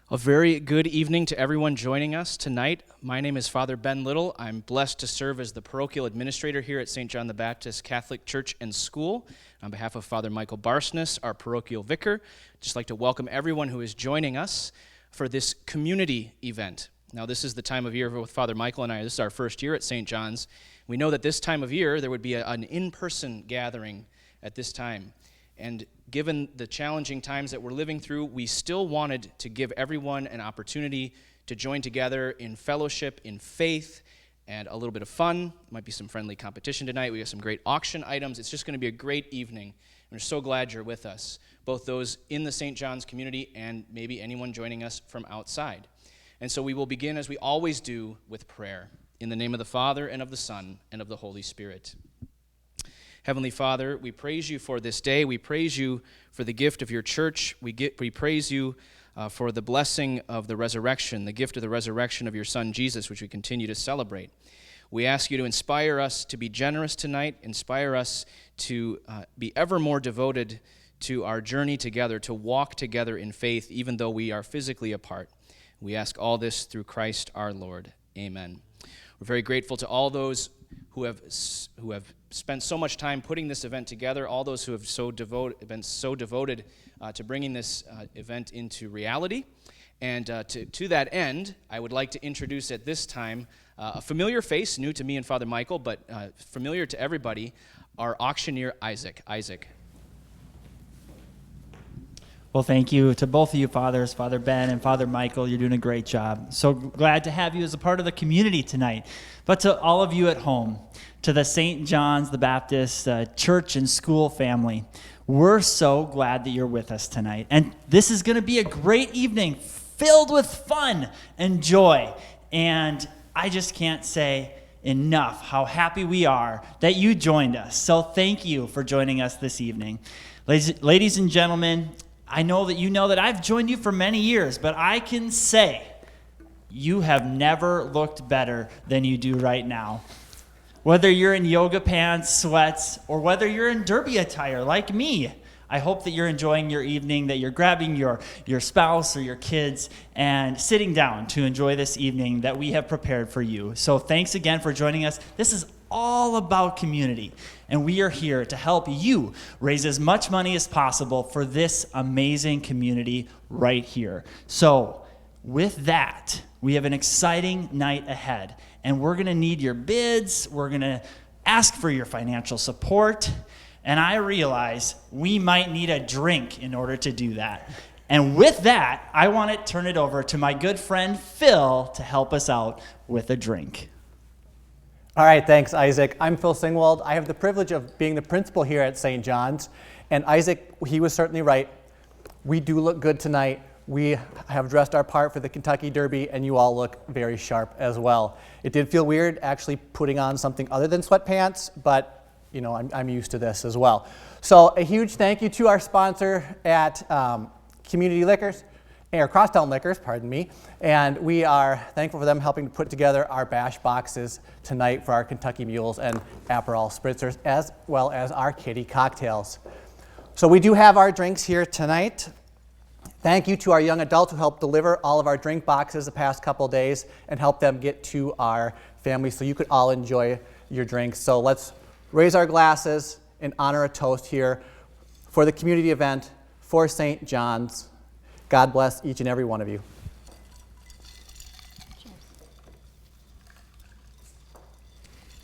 A very good evening to everyone joining us tonight. My name is Father Ben Little. I'm blessed to serve as the parochial administrator here at St. John the Baptist Catholic Church and School. On behalf of Father Michael Barsness, our parochial vicar, I'd just like to welcome everyone who is joining us for this community event. Now, this is the time of year with Father Michael and I. This is our first year at St. John's. We know that this time of year there would be an in-person gathering at this time. And given the challenging times that we're living through, we still wanted to give everyone an opportunity to join together in fellowship, in faith, and a little bit of fun. Might be some friendly competition tonight. We have some great auction items. It's just going to be a great evening. We're so glad you're with us, both those in the St. John's community and maybe anyone joining us from outside. And so we will begin, as we always do, with prayer. In the name of the Father, and of the Son, and of the Holy Spirit. Heavenly Father, we praise you for this day. We praise you for the gift of your church. We praise you for the blessing of the resurrection, the gift of the resurrection of your Son, Jesus, which we continue to celebrate. We ask you to inspire us to be generous tonight, inspire us to be ever more devoted to our journey together, to walk together in faith, even though we are physically apart. We ask all this through Christ our Lord. Amen. We're very grateful to all those who have spent so much time putting this event together, all those who have been so devoted to bringing this event into reality. And to that end, I would like to introduce at this time a familiar face, new to me and Father Michael, but familiar to everybody, our auctioneer, Isaac. Isaac. Well, thank you to both of you fathers, Father Ben and Father Michael. You're doing a great job. So glad to have you as a part of the community tonight. But to all of you at home, to the St. John's the Baptist church and school family, we're so glad that you're with us tonight. And this is going to be a great evening filled with fun and joy. And I just can't say enough how happy we are that you joined us. So thank you for joining us this evening. Ladies and gentlemen, I know that I've joined you for many years, but I can say you have never looked better than you do right now. Whether you're in yoga pants, sweats, or whether you're in derby attire like me, I hope that you're enjoying your evening, that you're grabbing your spouse or your kids and sitting down to enjoy this evening that we have prepared for you. So thanks again for joining us. This is all about community, and we are here to help you raise as much money as possible for this amazing community right here. So with that, we have an exciting night ahead, and we're going to need your bids. We're going to ask for your financial support, and I realize we might need a drink in order to do that. And with that, I want to turn it over to my good friend Phil to help us out with a drink. All right, thanks, Isaac. I'm Phil Singwald. I have the privilege of being the principal here at St. John's. And Isaac, he was certainly right. We do look good tonight. We have dressed our part for the Kentucky Derby, and you all look very sharp as well. It did feel weird actually putting on something other than sweatpants, but you know, I'm used to this as well. So a huge thank you to our sponsor at commUNITY Liquors, or Crosstown Liquors, pardon me, and we are thankful for them helping to put together our bash boxes tonight for our Kentucky Mules and Aperol Spritzers, as well as our kitty cocktails. So we do have our drinks here tonight. Thank you to our young adults who helped deliver all of our drink boxes the past couple days and help them get to our families so you could all enjoy your drinks. So let's raise our glasses and honor a toast here for the community event for St. John's. God bless each and every one of you.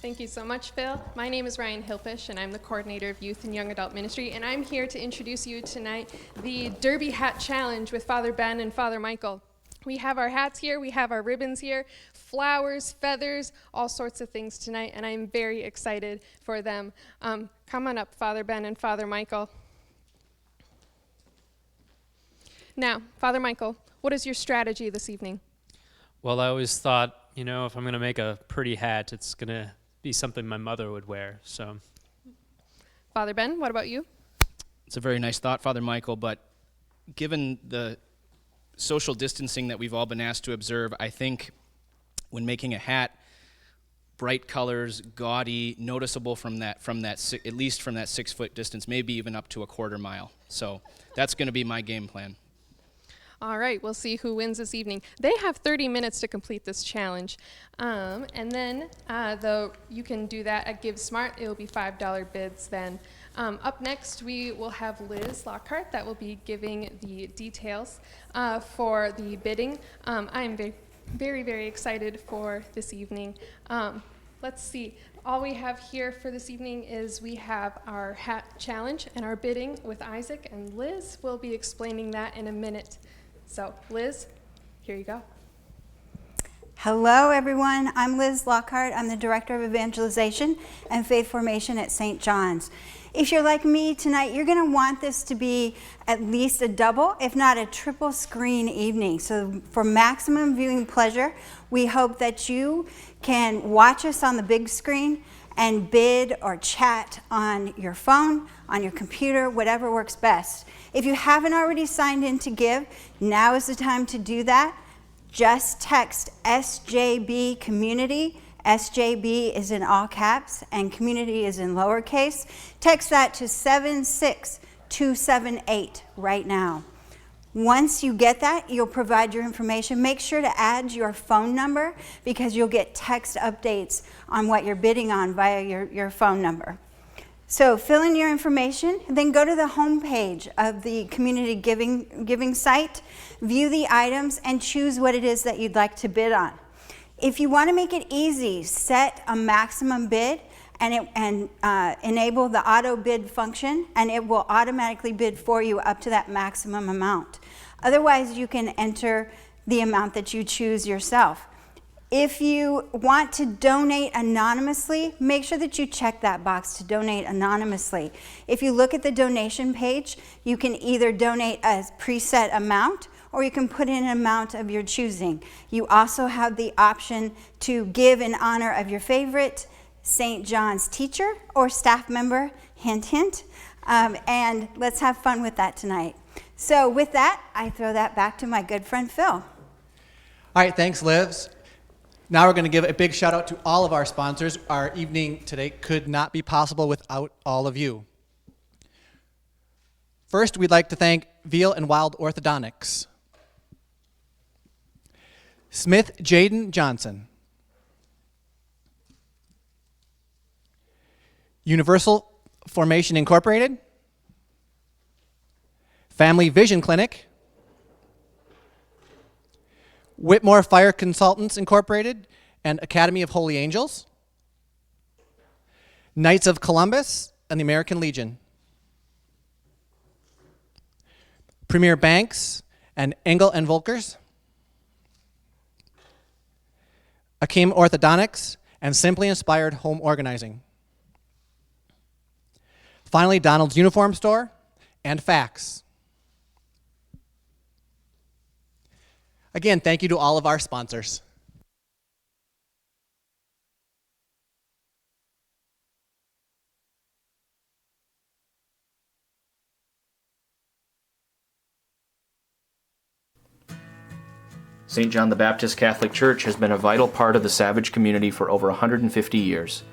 Thank you so much, Phil. My name is Ryan Hilpish, and I'm the coordinator of Youth and Young Adult Ministry, and I'm here to introduce you tonight the Derby Hat Challenge with Father Ben and Father Michael. We have our hats here, we have our ribbons here, flowers, feathers, all sorts of things tonight, and I'm very excited for them. Come on up, Father Ben and Father Michael. Now, Father Michael, what is your strategy this evening? Well, I always thought, if I'm going to make a pretty hat, it's going to be something my mother would wear, so. Father Ben, what about you? It's a very nice thought, Father Michael, but given the social distancing that we've all been asked to observe, I think when making a hat, bright colors, gaudy, noticeable from that at least from that 6 foot distance, maybe even up to a quarter mile. So that's going to be my game plan. All right, we'll see who wins this evening. They have 30 minutes to complete this challenge. And then you can do that at Give Smart. It will be $5 bids then. Up next, we will have Liz Lockhart that will be giving the details for the bidding. I am very, very excited for this evening. Let's see. All we have here for this evening is we have our hat challenge and our bidding with Isaac, and Liz will be explaining that in a minute. So, Liz, here you go. Hello, everyone. I'm Liz Lockhart. I'm the Director of Evangelization and Faith Formation at St. John's. If you're like me tonight, you're going to want this to be at least a double, if not a triple screen evening. So for maximum viewing pleasure, we hope that you can watch us on the big screen and bid or chat on your phone, on your computer, whatever works best. If you haven't already signed in to give, now is the time to do that. Just text SJB Community. SJB is in all caps and community is in lowercase. Text that to 76278 right now. Once you get that, you'll provide your information. Make sure to add your phone number because you'll get text updates on what you're bidding on via your phone number. So fill in your information, then go to the home page of the community giving site, view the items, and choose what it is that you'd like to bid on. If you want to make it easy, set a maximum bid and enable the auto bid function, and it will automatically bid for you up to that maximum amount. Otherwise, you can enter the amount that you choose yourself. If you want to donate anonymously, make sure that you check that box to donate anonymously. If you look at the donation page, you can either donate a preset amount or you can put in an amount of your choosing. You also have the option to give in honor of your favorite St. John's teacher or staff member, hint, hint, and let's have fun with that tonight. So with that, I throw that back to my good friend Phil. All right, thanks, Liz. Now we're going to give a big shout out to all of our sponsors. Our evening today could not be possible without all of you. First, we'd like to thank Veal and Wild Orthodontics, Smith Jaden Johnson, Universal Formation Incorporated, Family Vision Clinic, Whitmore Fire Consultants Incorporated and Academy of Holy Angels, Knights of Columbus and the American Legion, Premier Banks and Engel and Volkers, Akeem Orthodontics and Simply Inspired Home Organizing. Finally, Donald's Uniform Store and Fax. Again, thank you to all of our sponsors. St. John the Baptist Catholic Church has been a vital part of the Savage community for over 150 years.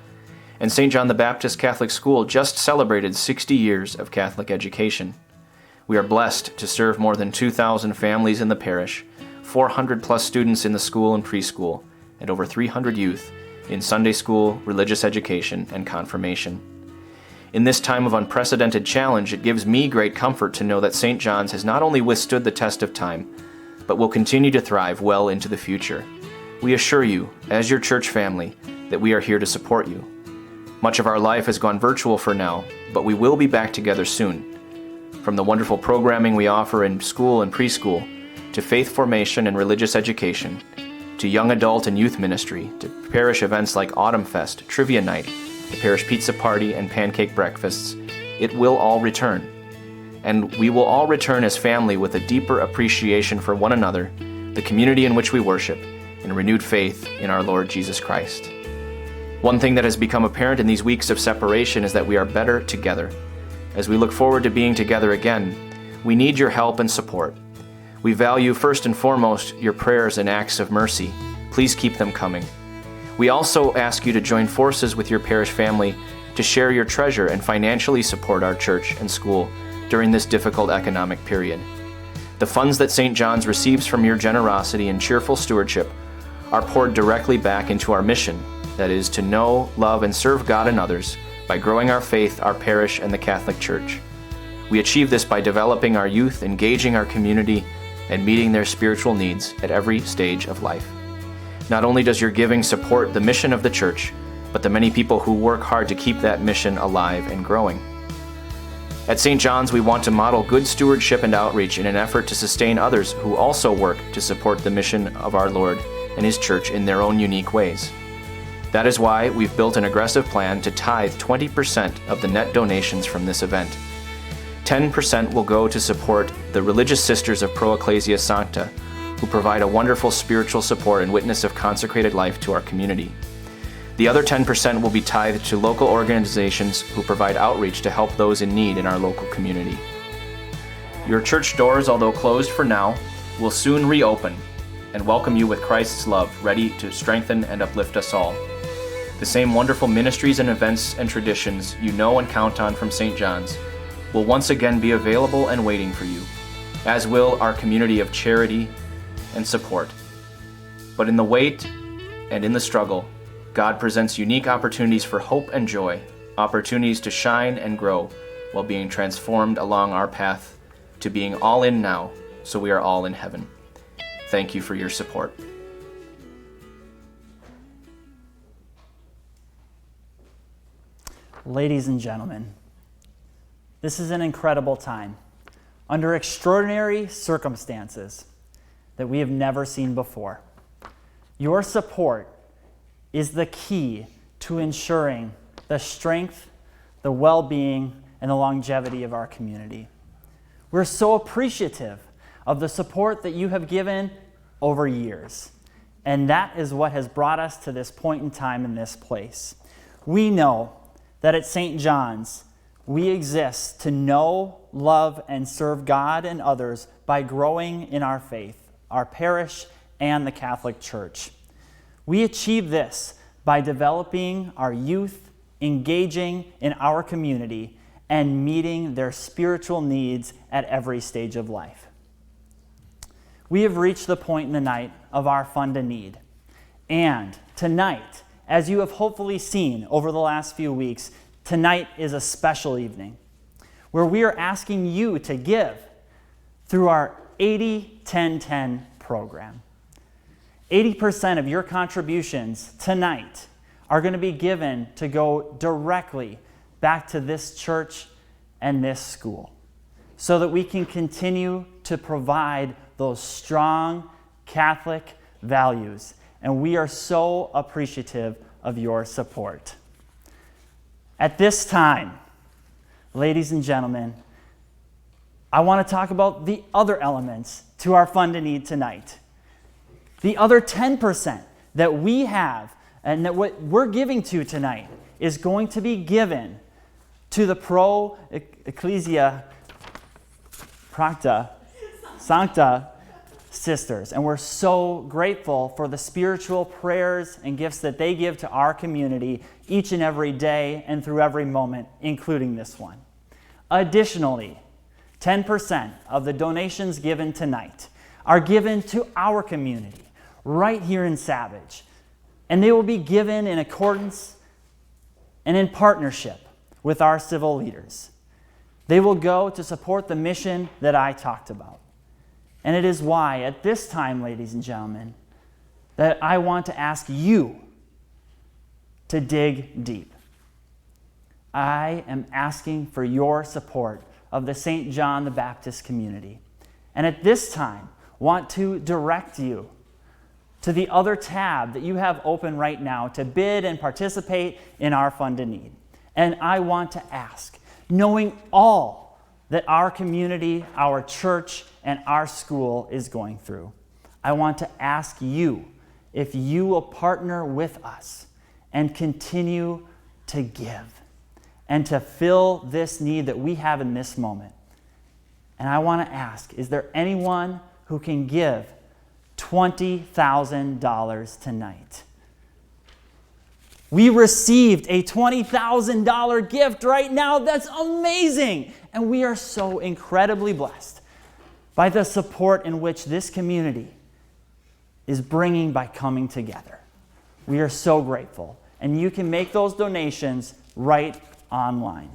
And St. John the Baptist Catholic School just celebrated 60 years of Catholic education. We are blessed to serve more than 2,000 families in the parish, 400 plus students in the school and preschool, and over 300 youth in Sunday school, religious education, and confirmation. In this time of unprecedented challenge, it gives me great comfort to know that St. John's has not only withstood the test of time, but will continue to thrive well into the future. We assure you, as your church family, that we are here to support you. Much of our life has gone virtual for now, but we will be back together soon. From the wonderful programming we offer in school and preschool, to faith formation and religious education, to young adult and youth ministry, to parish events like Autumn Fest, Trivia Night, the parish pizza party, and pancake breakfasts, it will all return. And we will all return as family with a deeper appreciation for one another, the community in which we worship, and renewed faith in our Lord Jesus Christ. One thing that has become apparent in these weeks of separation is that we are better together. As we look forward to being together again, we need your help and support. We value first and foremost your prayers and acts of mercy. Please keep them coming. We also ask you to join forces with your parish family to share your treasure and financially support our church and school during this difficult economic period. The funds that St. John's receives from your generosity and cheerful stewardship are poured directly back into our mission, that is, to know, love, and serve God and others by growing our faith, our parish, and the Catholic Church. We achieve this by developing our youth, engaging our community, and meeting their spiritual needs at every stage of life. Not only does your giving support the mission of the Church, but the many people who work hard to keep that mission alive and growing. At St. John's, we want to model good stewardship and outreach in an effort to sustain others who also work to support the mission of our Lord and His Church in their own unique ways. That is why we've built an aggressive plan to tithe 20% of the net donations from this event. 10% will go to support the religious sisters of Pro Ecclesia Sancta, who provide a wonderful spiritual support and witness of consecrated life to our community. The other 10% will be tithed to local organizations who provide outreach to help those in need in our local community. Your church doors, although closed for now, will soon reopen and welcome you with Christ's love, ready to strengthen and uplift us all. The same wonderful ministries and events and traditions you know and count on from St. John's will once again be available and waiting for you, as will our community of charity and support. But in the wait and in the struggle, God presents unique opportunities for hope and joy, opportunities to shine and grow while being transformed along our path to being all in now, so we are all in heaven. Thank you for your support. Ladies and gentlemen, this is an incredible time, under extraordinary circumstances that we have never seen before. Your support is the key to ensuring the strength, the well-being, and the longevity of our community. We're so appreciative of the support that you have given over years, and that is what has brought us to this point in time in this place. We know that at St. John's, we exist to know, love, and serve God and others by growing in our faith, our parish, and the Catholic Church. We achieve this by developing our youth, engaging in our community, and meeting their spiritual needs at every stage of life. We have reached the point in the night of our fund a need. And tonight, as you have hopefully seen over the last few weeks, tonight is a special evening where we are asking you to give through our 80-10-10 program. 80% of your contributions tonight are going to be given to go directly back to this church and this school so that we can continue to provide those strong Catholic values. And we are so appreciative of your support. At this time, ladies and gentlemen, I want to talk about the other elements to our fund a need tonight. The other 10% that we have and that what we're giving to tonight is going to be given to the Pro Ecclesia Sancta sisters. And we're so grateful for the spiritual prayers and gifts that they give to our community each and every day and through every moment, including this one. Additionally, 10% of the donations given tonight are given to our community right here in Savage. And they will be given in accordance and in partnership with our civil leaders. They will go to support the mission that I talked about. And it is why, at this time, ladies and gentlemen, that I want to ask you to dig deep. I am asking for your support of the St. John the Baptist community. And at this time, want to direct you to the other tab that you have open right now to bid and participate in our Fund a Need. And I want to ask, knowing all that our community, our church, and our school is going through, I want to ask you if you will partner with us and continue to give and to fill this need that we have in this moment. And I want to ask, is there anyone who can give $20,000 tonight? We received a $20,000 gift right now. That's amazing. And we are so incredibly blessed by the support in which this community is bringing by coming together. We are so grateful. And you can make those donations right online.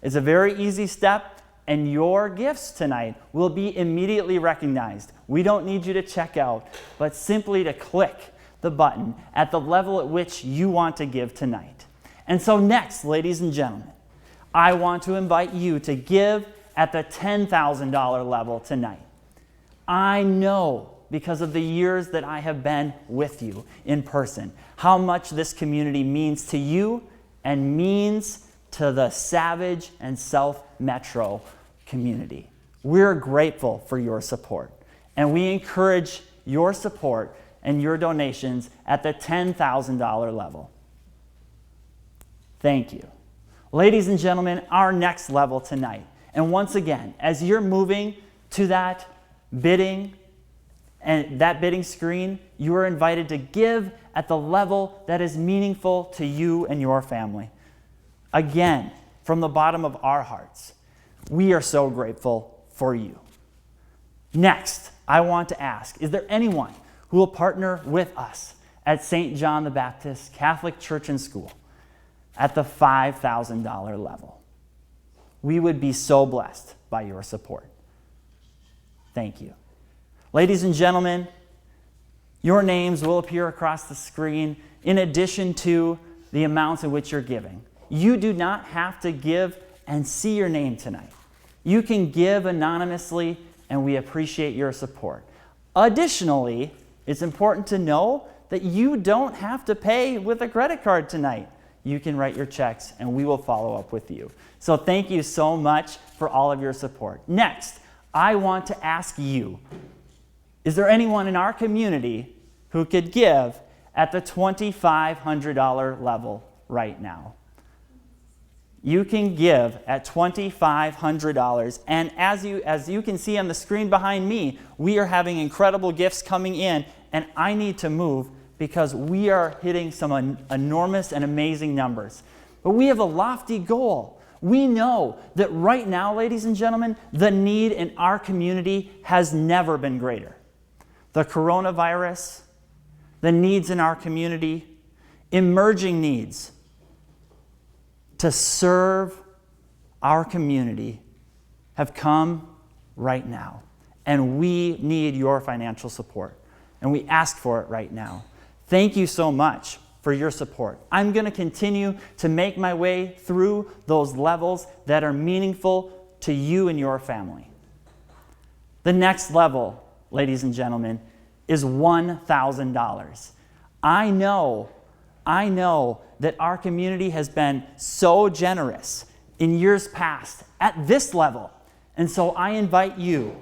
It's a very easy step, and your gifts tonight will be immediately recognized. We don't need you to check out, but simply to click the button at the level at which you want to give tonight. And so next, ladies and gentlemen, I want to invite you to give at the $10,000 level tonight. I know, because of the years that I have been with you in person, how much this community means to you and means to the Savage and South Metro community. We're grateful for your support, and we encourage your support and your donations at the $10,000 level. Thank you. Ladies and gentlemen, our next level tonight, and once again, as you're moving to that bidding and that bidding screen, you are invited to give at the level that is meaningful to you and your family. Again, from the bottom of our hearts, we are so grateful for you. Next, I want to ask, is there anyone who will partner with us at St. John the Baptist Catholic Church and School at the $5,000 level? We would be so blessed by your support. Thank you. Ladies and gentlemen, your names will appear across the screen in addition to the amounts in which you're giving. You do not have to give and see your name tonight. You can give anonymously, and we appreciate your support. Additionally, it's important to know that you don't have to pay with a credit card tonight. You can write your checks, and we will follow up with you. So thank you so much for all of your support. Next, I want to ask you, is there anyone in our community who could give at the $2,500 level right now? You can give at $2,500, and as you can see on the screen behind me, we are having incredible gifts coming in, and I need to move because we are hitting some enormous and amazing numbers. But we have a lofty goal. We know that right now, ladies and gentlemen, the need in our community has never been greater. The coronavirus, the needs in our community, emerging needs to serve our community have come right now. And we need your financial support. And we ask for it right now. Thank you so much for your support. I'm going to continue to make my way through those levels that are meaningful to you and your family. The next level, ladies and gentlemen, is $1,000. I know that our community has been so generous in years past at this level. And so I invite you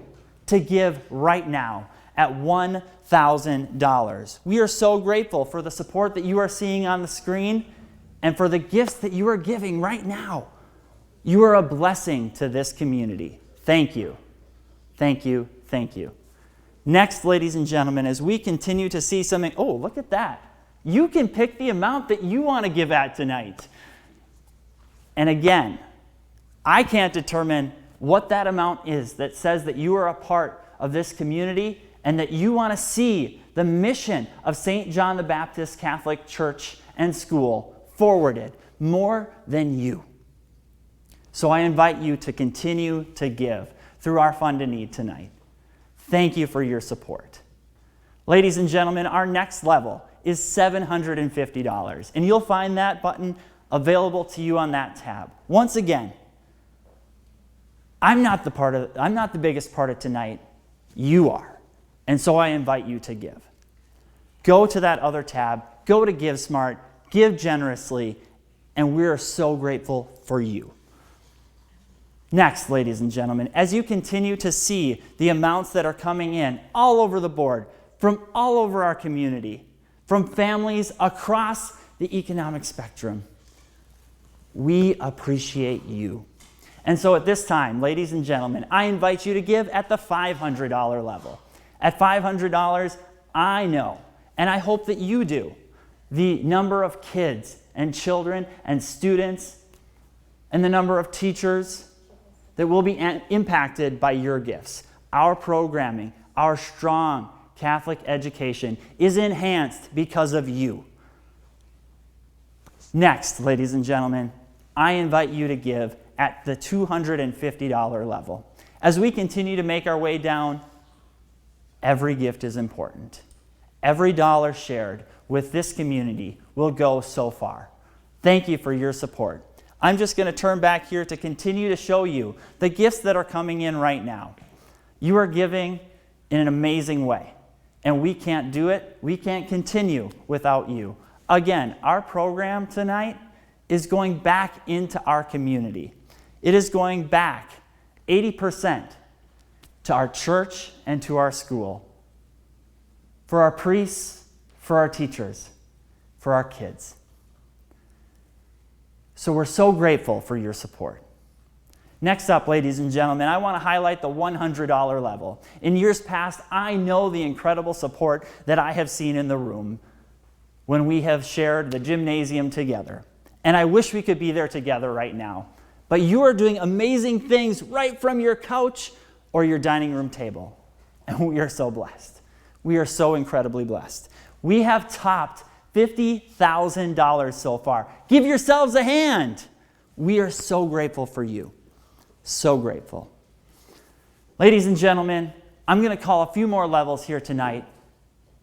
to give right now at $1,000. We are so grateful for the support that you are seeing on the screen and for the gifts that you are giving right now. You are a blessing to this community. Thank you. Thank you. Thank you. Next, ladies and gentlemen, as we continue to see something, oh, look at that. You can pick the amount that you want to give at tonight. And again, I can't determine what that amount is that says that you are a part of this community and that you want to see the mission of St. John the Baptist Catholic Church and School forwarded more than you. So I invite you to continue to give through our Fund to Need tonight. Thank you for your support. Ladies and gentlemen, our next level is $750, and you'll find that button available to you on that tab. Once again, I'm not the biggest part of tonight. You are. And so I invite you to give. Go to that other tab, go to Give Smart, give generously, and we are so grateful for you. Next, ladies and gentlemen, as you continue to see the amounts that are coming in all over the board, from all over our community, from families across the economic spectrum, we appreciate you. And so at this time, ladies and gentlemen, I invite you to give at the $500 level. At $500, I know, and I hope that you do, the number of kids and children and students and the number of teachers that will be impacted by your gifts. Our programming, our strong Catholic education is enhanced because of you. Next, ladies and gentlemen, I invite you to give at the $250 level. As we continue to make our way down, every gift is important. Every dollar shared with this community will go so far. Thank you for your support. I'm just going to turn back here to continue to show you the gifts that are coming in right now. You are giving in an amazing way, and we can't do it. We can't continue without you. Again, our program tonight is going back into our community. It is going back 80% to our church and to our school, for our priests, for our teachers, for our kids. So we're so grateful for your support. Next up, ladies and gentlemen, I want to highlight the $100 level. In years past, I know the incredible support that I have seen in the room when we have shared the gymnasium together. And I wish we could be there together right now. But you are doing amazing things right from your couch or your dining room table. And we are so blessed. We are so incredibly blessed. We have topped $50,000 so far. Give yourselves a hand. We are so grateful for you. So grateful. Ladies and gentlemen, I'm going to call a few more levels here tonight.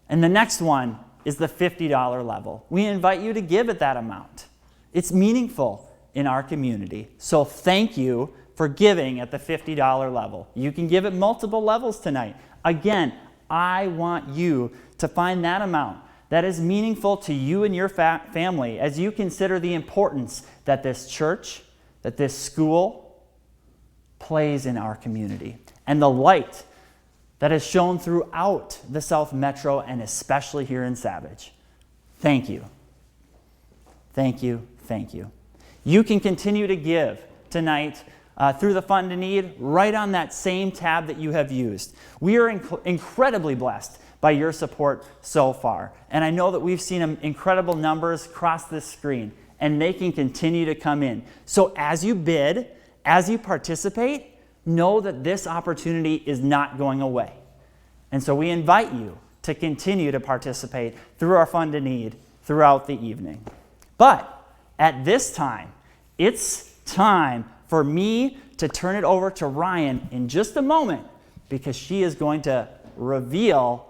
And the next one is the $50 level. We invite you to give at that amount. It's meaningful in our community. So thank you for giving at the $50 level. You can give at multiple levels tonight. Again, I want you to find that amount that is meaningful to you and your family as you consider the importance that this church, that this school plays in our community, and the light that is shown throughout the South Metro and especially here in Savage. Thank you. Thank you. Thank you. You can continue to give tonight through the Fund to Need right on that same tab that you have used. We are incredibly blessed by your support so far. And I know that we've seen incredible numbers across this screen, and they can continue to come in. So as you bid, as you participate, know that this opportunity is not going away. And so we invite you to continue to participate through our Fund to Need throughout the evening. But at this time, it's time for me to turn it over to Ryan in just a moment, because she is going to reveal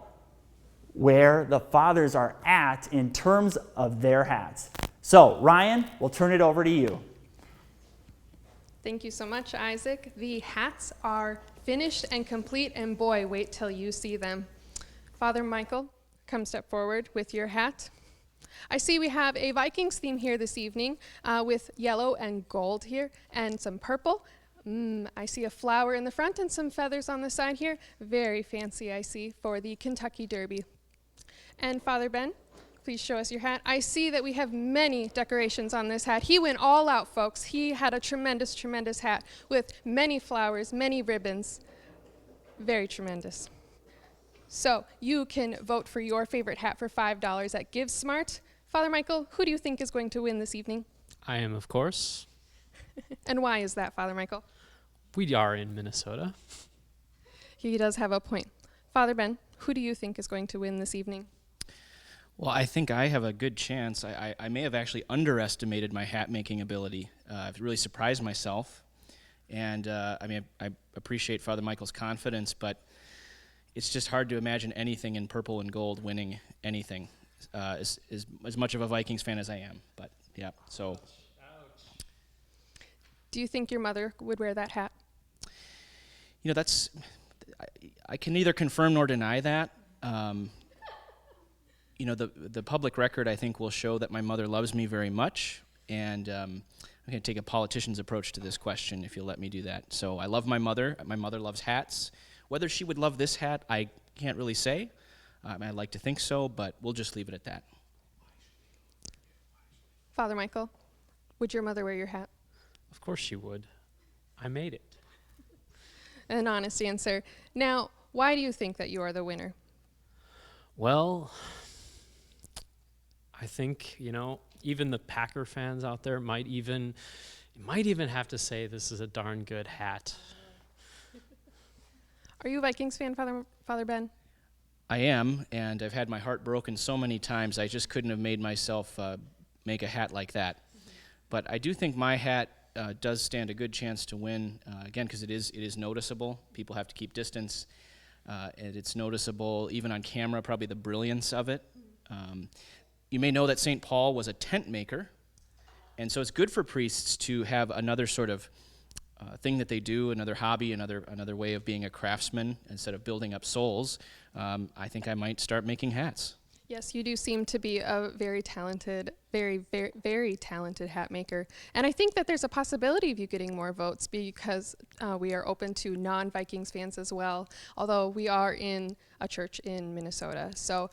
where the fathers are at in terms of their hats. So, Ryan, we'll turn it over to you. Thank you so much, Isaac. The hats are finished and complete, and boy, wait till you see them. Father Michael, come step forward with your hat. I see we have a Vikings theme here this evening with yellow and gold here and some purple. I see a flower in the front and some feathers on the side here. Very fancy, I see, for the Kentucky Derby. And Father Ben, please show us your hat. I see that we have many decorations on this hat. He went all out, folks. He had a tremendous, tremendous hat with many flowers, many ribbons. Very tremendous. So you can vote for your favorite hat for $5 at GiveSmart. Father Michael, who do you think is going to win this evening? I am, of course. And why is that, Father Michael? We are in Minnesota. He does have a point. Father Ben, who do you think is going to win this evening? Well, I think I have a good chance. I may have actually underestimated my hat-making ability. I've really surprised myself. And I appreciate Father Michael's confidence, but it's just hard to imagine anything in purple and gold winning anything, as much of a Vikings fan as I am. But, yeah, so. Do you think your mother would wear that hat? You know, I can neither confirm nor deny that. You know, the public record, I think, will show that my mother loves me very much, and I'm going to take a politician's approach to this question, if you'll let me do that. So I love my mother. My mother loves hats. Whether she would love this hat, I can't really say. I'd like to think so, but we'll just leave it at that. Father Michael, would your mother wear your hat? Of course she would. I made it. An honest answer. Now, why do you think that you are the winner? Well, I think, even the Packer fans out there might even have to say this is a darn good hat. Are you a Vikings fan, Father Ben? I am, and I've had my heart broken so many times, I just couldn't have made myself make a hat like that. But I do think my hat does stand a good chance to win, again, because it is noticeable. People have to keep distance, and it's noticeable, even on camera, probably the brilliance of it. You may know that St. Paul was a tent maker, and so it's good for priests to have another sort of thing that they do, another hobby, another way of being a craftsman instead of building up souls. I think I might start making hats. Yes, you do seem to be a very talented, very talented hat maker. And I think that there's a possibility of you getting more votes because we are open to non-Vikings fans as well, although we are in a church in Minnesota. So,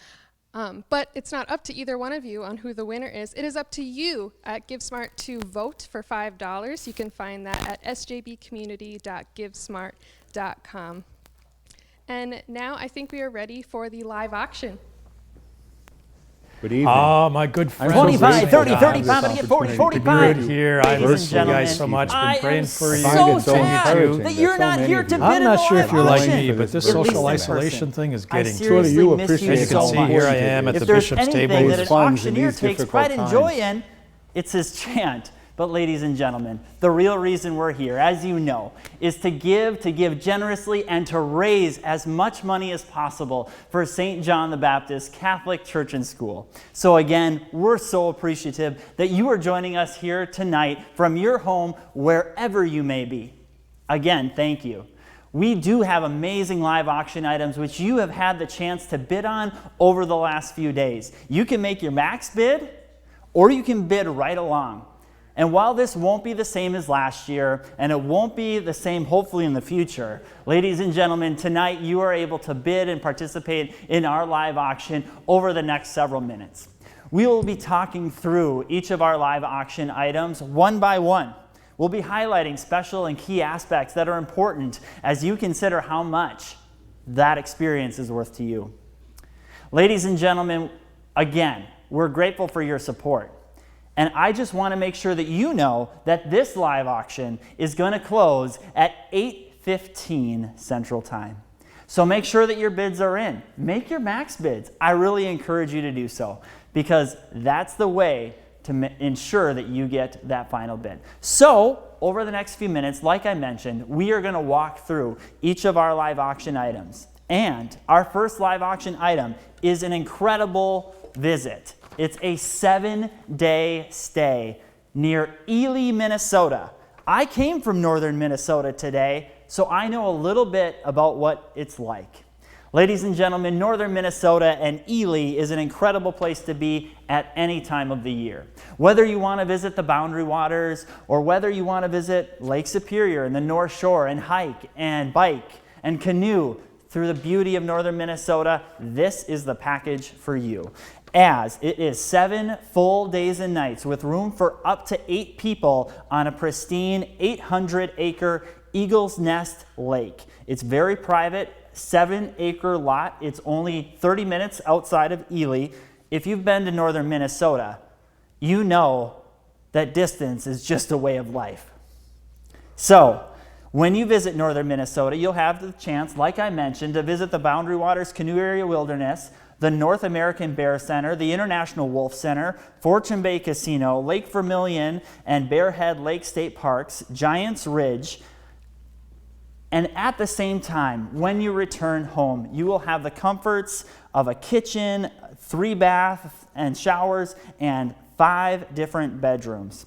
but it's not up to either one of you on who the winner is. It is up to you at GiveSmart to vote for $5. You can find that at sjbcommunity.givesmart.com. And now I think we are ready for the live auction. Good evening. Oh, my good friend. 25, 30, 35, I'm I'm 40, 45. Good here. I Ladies miss and you guys gentlemen, so much. I Been praying am for you. so It's so sad encouraging that you're so not many here of to you. bid I'm in not the sure live if you're like auction. me, but this At least social in isolation person. thing is I getting to seriously you miss appreciate you As you so can see, much. here I am at If the there's bishop's anything table. that an Funds in auctioneer these takes difficult pride and joy times. in, it's his chant. But ladies and gentlemen, the real reason we're here, as you know, is to give generously, and to raise as much money as possible for St. John the Baptist Catholic Church and School. So again, we're so appreciative that you are joining us here tonight from your home, wherever you may be. Again, thank you. We do have amazing live auction items which you have had the chance to bid on over the last few days. You can make your max bid, or you can bid right along. And while this won't be the same as last year, and it won't be the same hopefully in the future, ladies and gentlemen, tonight you are able to bid and participate in our live auction over the next several minutes. We will be talking through each of our live auction items one by one. We'll be highlighting special and key aspects that are important as you consider how much that experience is worth to you. Ladies and gentlemen, again, we're grateful for your support. And I just want to make sure that you know that this live auction is going to close at 8:15 Central Time. So make sure that your bids are in. Make your max bids. I really encourage you to do so because that's the way to ensure that you get that final bid. So over the next few minutes, like I mentioned, we are going to walk through each of our live auction items. And our first live auction item is an incredible visit. It's a 7-day stay near Ely, Minnesota. I came from northern Minnesota today, so I know a little bit about what it's like. Ladies and gentlemen, northern Minnesota and Ely is an incredible place to be at any time of the year. Whether you want to visit the Boundary Waters or whether you want to visit Lake Superior and the North Shore and hike and bike and canoe through the beauty of northern Minnesota, this is the package for you. As it is 7 full days and nights with room for up to 8 people on a pristine 800-acre Eagle's Nest Lake. It's very private, 7-acre lot. It's only 30 minutes outside of Ely. If you've been to northern Minnesota, you know that distance is just a way of life. So, when you visit northern Minnesota, you'll have the chance, like I mentioned, to visit the Boundary Waters Canoe Area Wilderness, the North American Bear Center, the International Wolf Center, Fortune Bay Casino, Lake Vermilion and Bearhead Lake State Parks, Giants Ridge. And at the same time, when you return home, you will have the comforts of a kitchen, 3 baths and showers, and 5 different bedrooms.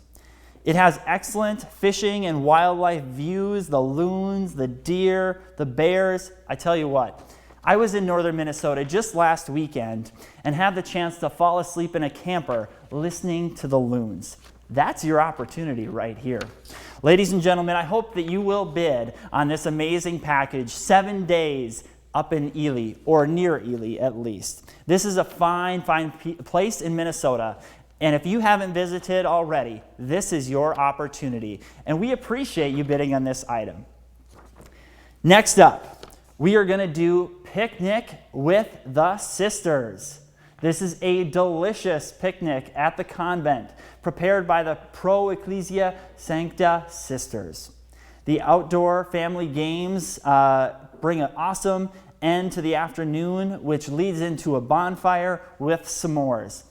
It has excellent fishing and wildlife views, the loons, the deer, the bears. I tell you what, I was in northern Minnesota just last weekend and had the chance to fall asleep in a camper listening to the loons. That's your opportunity right here. Ladies and gentlemen, I hope that you will bid on this amazing package, 7 days up in Ely, or near Ely at least. This is a fine place in Minnesota. And if you haven't visited already, this is your opportunity. And we appreciate you bidding on this item. Next up, we are going to do Picnic with the Sisters. This is a delicious picnic at the convent prepared by the Pro Ecclesia Sancta Sisters. The outdoor family games bring an awesome end to the afternoon, which leads into a bonfire with s'mores.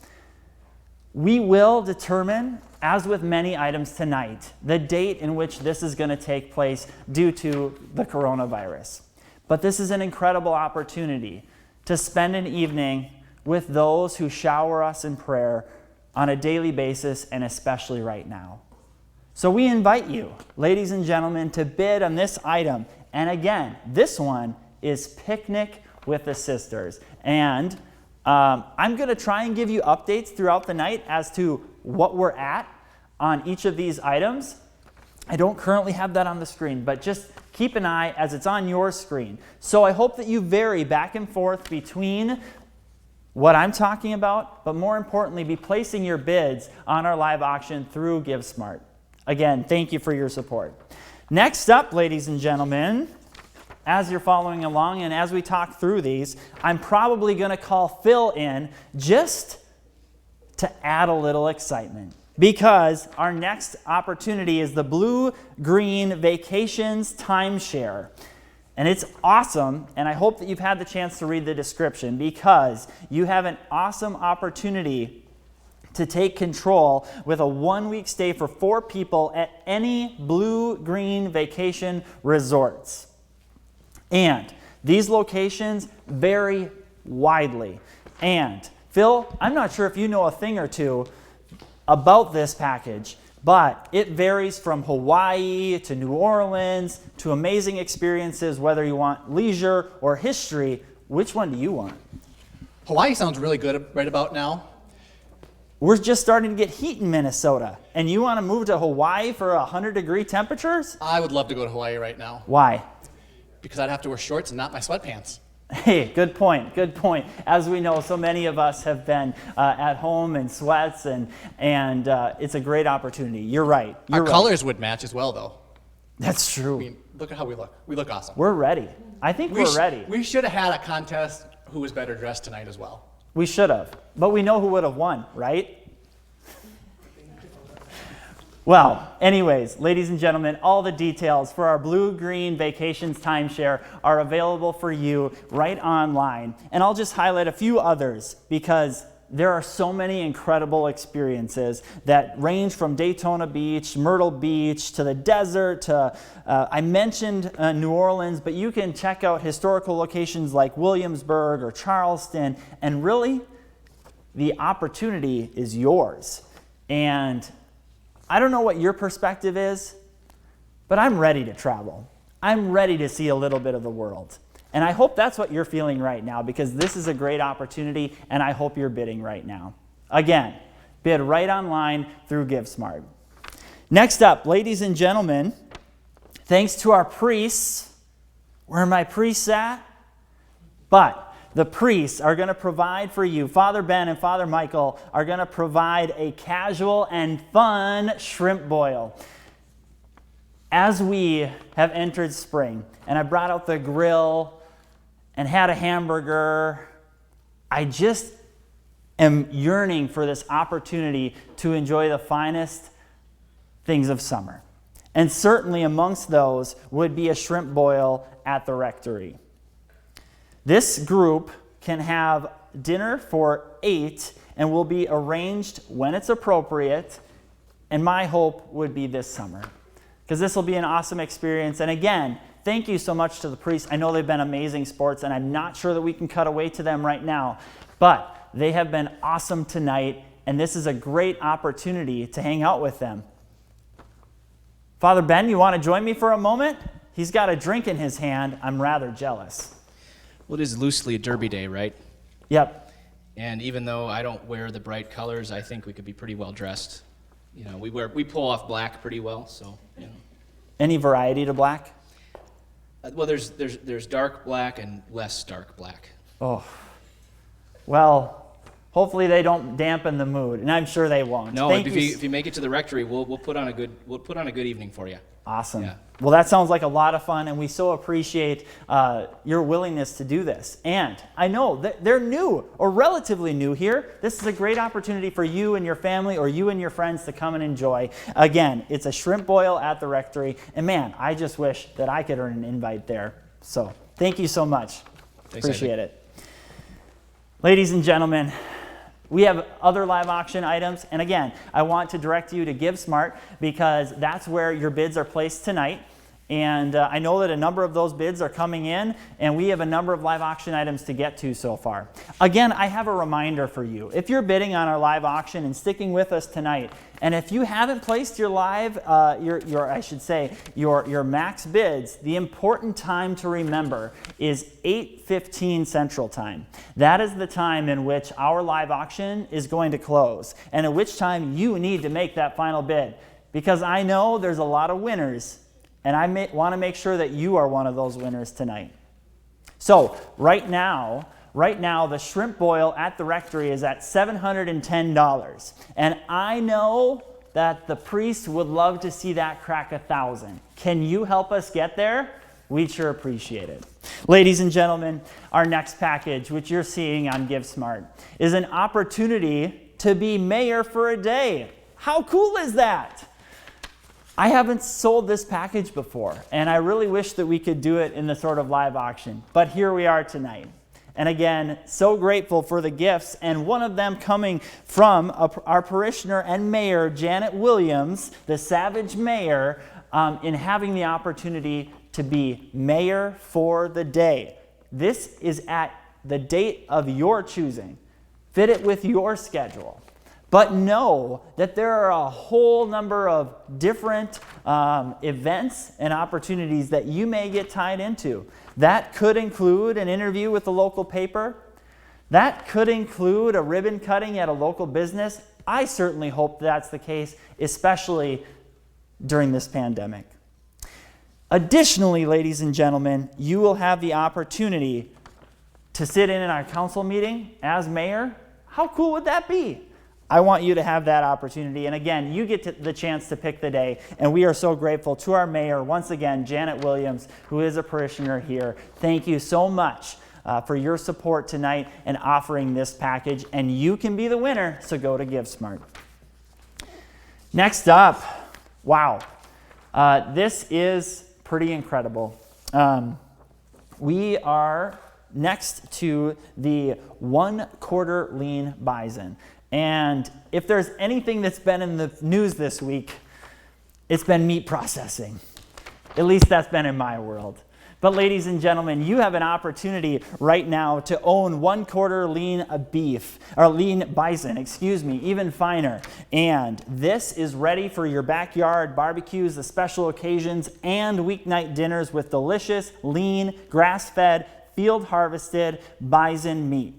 We will determine, as with many items tonight, the date in which this is going to take place due to the coronavirus. But this is an incredible opportunity to spend an evening with those who shower us in prayer on a daily basis, and especially right now. So we invite you, ladies and gentlemen, to bid on this item. And again, this one is Picnic with the Sisters. And I'm going to try and give you updates throughout the night as to what we're at on each of these items. I don't currently have that on the screen, but just keep an eye as it's on your screen. So I hope that you vary back and forth between what I'm talking about, but more importantly, be placing your bids on our live auction through GiveSmart. Again, thank you for your support. Next up, ladies and gentlemen, as you're following along and as we talk through these, I'm probably going to call Phil in just to add a little excitement, because our next opportunity is the Blue Green Vacations Timeshare. And it's awesome, and I hope that you've had the chance to read the description, because you have an awesome opportunity to take control with a one-week stay for 4 people at any Blue Green Vacation resorts. And these locations vary widely. And Phil, I'm not sure if you know a thing or two about this package, but it varies from Hawaii to New Orleans to amazing experiences, whether you want leisure or history. Which one do you want? Hawaii sounds really good right about now. We're just starting to get heat in Minnesota, and you want to move to Hawaii for 100-degree temperatures? I would love to go to Hawaii right now. Why? Because I'd have to wear shorts and not my sweatpants. Hey, good point, good point. As we know, so many of us have been at home in sweats, and it's a great opportunity. You're right. Our colors would match as well, though. That's true. I mean, look at how we look. We look awesome. We're ready. I think we're ready. We should have had a contest who was better dressed tonight as well. We should have, but we know who would have won, right? Well, anyways, ladies and gentlemen, all the details for our Blue Green Vacations Timeshare are available for you right online. And I'll just highlight a few others, because there are so many incredible experiences that range from Daytona Beach, Myrtle Beach, to the desert, to, I mentioned New Orleans, but you can check out historical locations like Williamsburg or Charleston, and really, the opportunity is yours. And I don't know what your perspective is, but I'm ready to travel. I'm ready to see a little bit of the world. And I hope that's what you're feeling right now, because this is a great opportunity, and I hope you're bidding right now. Again, bid right online through GiveSmart. Next up, ladies and gentlemen, thanks to our priests. Where are my priests at? But the priests are going to provide for you. Father Ben and Father Michael are going to provide a casual and fun shrimp boil. As we have entered spring, and I brought out the grill and had a hamburger, I just am yearning for this opportunity to enjoy the finest things of summer. And certainly amongst those would be a shrimp boil at the rectory. This group can have dinner for 8 and will be arranged when it's appropriate, and my hope would be this summer, because this will be an awesome experience. And again, thank you so much to the priests. I know they've been amazing sports, and I'm not sure that we can cut away to them right now, but they have been awesome tonight, and this is a great opportunity to hang out with them. Father Ben, you want to join me for a moment? He's got a drink in his hand. I'm rather jealous. Well, it is loosely a derby day, right? Yep. And even though I don't wear the bright colors, I think we could be pretty well dressed. You know, we pull off black pretty well, so, you know. Any variety to black? Well, there's dark black and less dark black. Oh. Well, Hopefully they don't dampen the mood, and I'm sure they won't. No, Thank if you make it to the rectory, we'll put on a good evening for you. Awesome. Yeah. Well, that sounds like a lot of fun, and we so appreciate your willingness to do this. And I know that they're new or relatively new here. This is a great opportunity for you and your family or you and your friends to come and enjoy. Again, it's a shrimp boil at the rectory, and man, I just wish that I could earn an invite there. So thank you so much. Thanks, Appreciate it. Ladies and gentlemen, we have other live auction items, and again, I want to direct you to GiveSmart because that's where your bids are placed tonight. And I know that a number of those bids are coming in, and we have a number of live auction items to get to so far. Again, I have a reminder for you. If you're bidding on our live auction and sticking with us tonight, and if you haven't placed your your max bids, the important time to remember is 8:15 Central Time. That is the time in which our live auction is going to close, and at which time you need to make that final bid. Because I know there's a lot of winners, and I want to make sure that you are one of those winners tonight. So right now, the shrimp boil at the rectory is at $710. And I know that the priest would love to see that crack 1,000. Can you help us get there? We'd sure appreciate it. Ladies and gentlemen, our next package, which you're seeing on GiveSmart, is an opportunity to be mayor for a day. How cool is that? I haven't sold this package before, and I really wish that we could do it in the sort of live auction, but here we are tonight. And again, so grateful for the gifts, and one of them coming from our parishioner and mayor, Janet Williams, the Savage Mayor, in having the opportunity to be mayor for the day. This is at the date of your choosing. Fit it with your schedule. But know that there are a whole number of different events and opportunities that you may get tied into. That could include an interview with the local paper. That could include a ribbon cutting at a local business. I certainly hope that's the case, especially during this pandemic. Additionally, ladies and gentlemen, you will have the opportunity to sit in our council meeting as mayor. How cool would that be? I want you to have that opportunity. And again, you get the chance to pick the day. And we are so grateful to our mayor, once again, Janet Williams, who is a parishioner here. Thank you so much for your support tonight and offering this package. And you can be the winner, so go to GiveSmart. Next up, wow, this is pretty incredible. We are next to the 1/4 lean bison. And if there's anything that's been in the news this week, it's been meat processing. At least that's been in my world. But ladies and gentlemen, you have an opportunity right now to own 1/4 lean beef, or lean bison, even finer. And this is ready for your backyard barbecues, the special occasions, and weeknight dinners with delicious, lean, grass-fed, field-harvested bison meat.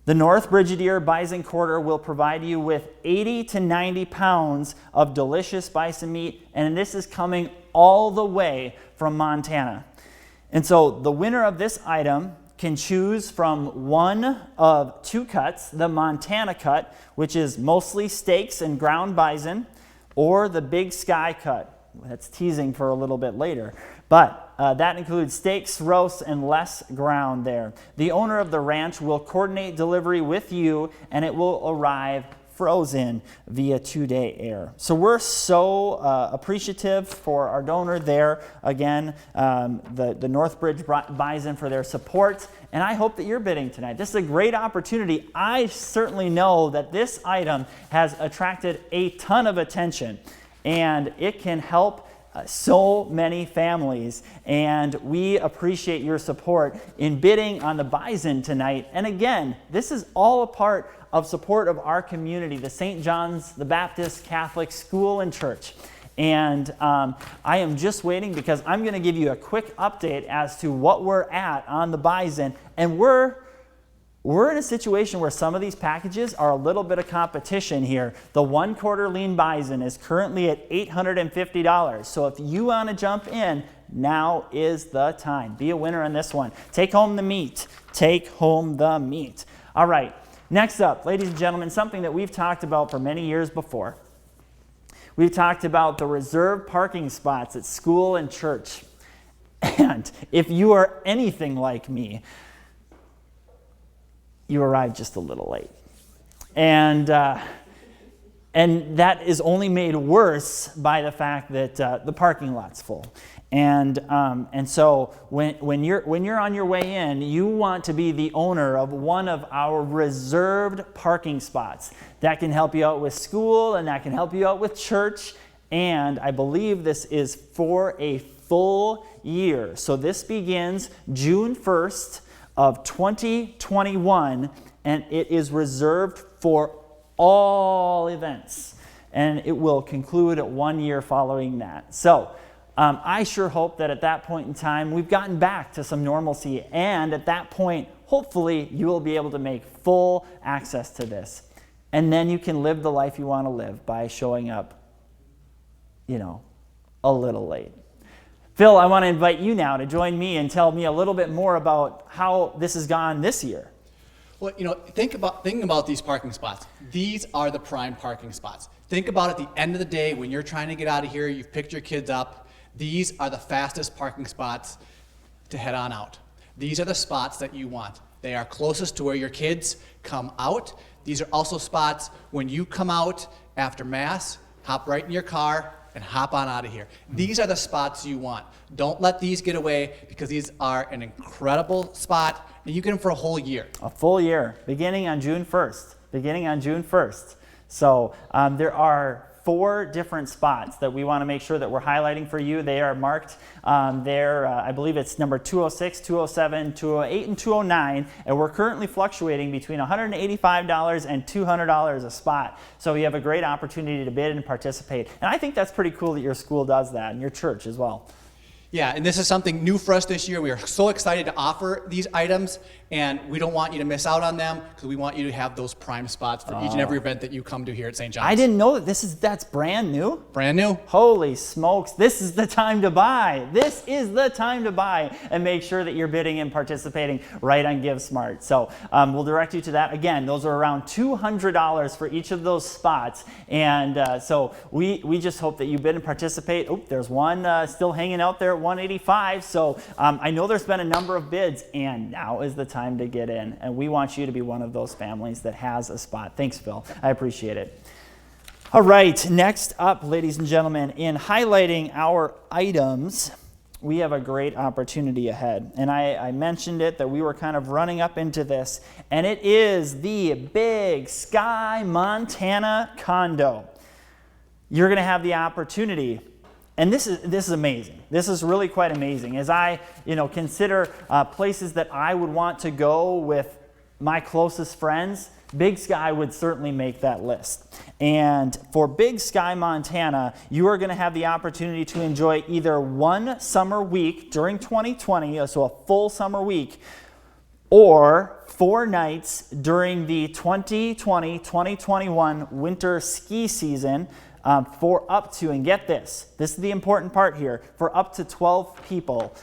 The North Brigadier Bison Quarter will provide you with 80 to 90 pounds of delicious bison meat, and this is coming all the way from Montana. And so the winner of this item can choose from one of two cuts, the Montana cut, which is mostly steaks and ground bison, or the Big Sky cut. That's teasing for a little bit later. But that includes steaks, roasts, and less ground there. The owner of the ranch will coordinate delivery with you, and it will arrive frozen via 2-day air. So we're so appreciative for our donor there. Again, the Northbridge Bison for their support. And I hope that you're bidding tonight. This is a great opportunity. I certainly know that this item has attracted a ton of attention, and it can help so many families, and we appreciate your support in bidding on the bison tonight. And again, this is all a part of support of our community, the St. John's the Baptist Catholic School and Church. And I am just waiting because I'm going to give you a quick update as to what we're at on the bison. And we're in a situation where some of these packages are a little bit of competition here. The 1/4 lean bison is currently at $850. So if you want to jump in, now is the time. Be a winner on this one. Take home the meat. Take home the meat. All right. Next up, ladies and gentlemen, something that we've talked about for many years before. We've talked about the reserved parking spots at school and church. And if you are anything like me, you arrived just a little late. And that is only made worse by the fact that the parking lot's full. And so when you're on your way in, you want to be the owner of one of our reserved parking spots. That can help you out with school, and that can help you out with church. And I believe this is for a full year. So this begins June 1st of 2021, and it is reserved for all events. And it will conclude at 1 year following that. So I sure hope that at that point in time, we've gotten back to some normalcy. And at that point, hopefully, you will be able to make full access to this. And then you can live the life you want to live by showing up, a little late. Phil, I want to invite you now to join me and tell me a little bit more about how this has gone this year. Well, thinking about these parking spots. These are the prime parking spots. Think about at the end of the day when you're trying to get out of here, you've picked your kids up. These are the fastest parking spots to head on out. These are the spots that you want. They are closest to where your kids come out. These are also spots when you come out after Mass, hop right in your car and hop on out of here. These are the spots you want. Don't let these get away, because these are an incredible spot, and you get them for a whole year. A full year, beginning on June 1st. So there are 4 different spots that we want to make sure that we're highlighting for you. They are marked there. I believe it's number 206, 207, 208, and 209. And we're currently fluctuating between $185 and $200 a spot. So you have a great opportunity to bid and participate. And I think that's pretty cool that your school does that, and your church as well. Yeah, and this is something new for us this year. We are so excited to offer these items, and we don't want you to miss out on them, because we want you to have those prime spots for each and every event that you come to here at St. John's. I didn't know that that's brand new. Brand new. Holy smokes, this is the time to buy. This is the time to buy, and make sure that you're bidding and participating right on GiveSmart. So we'll direct you to that. Again, those are around $200 for each of those spots, and so we just hope that you bid and participate. Oh, there's one still hanging out there at $185. So I know there's been a number of bids, and now is the time to get in. And we want you to be one of those families that has a spot. Thanks, Phil. I appreciate it. All right, next up, ladies and gentlemen, in highlighting our items, we have a great opportunity ahead. And I mentioned it, that we were kind of running up into this, and it is the Big Sky, Montana condo. You're going to have the opportunity. And this is amazing. This is really quite amazing. As I, consider places that I would want to go with my closest friends, Big Sky would certainly make that list. And for Big Sky, Montana, you are going to have the opportunity to enjoy either one summer week during 2020, so a full summer week, or 4 nights during the 2020-2021 winter ski season, for up to, and get this is the important part here, for up to 12 people,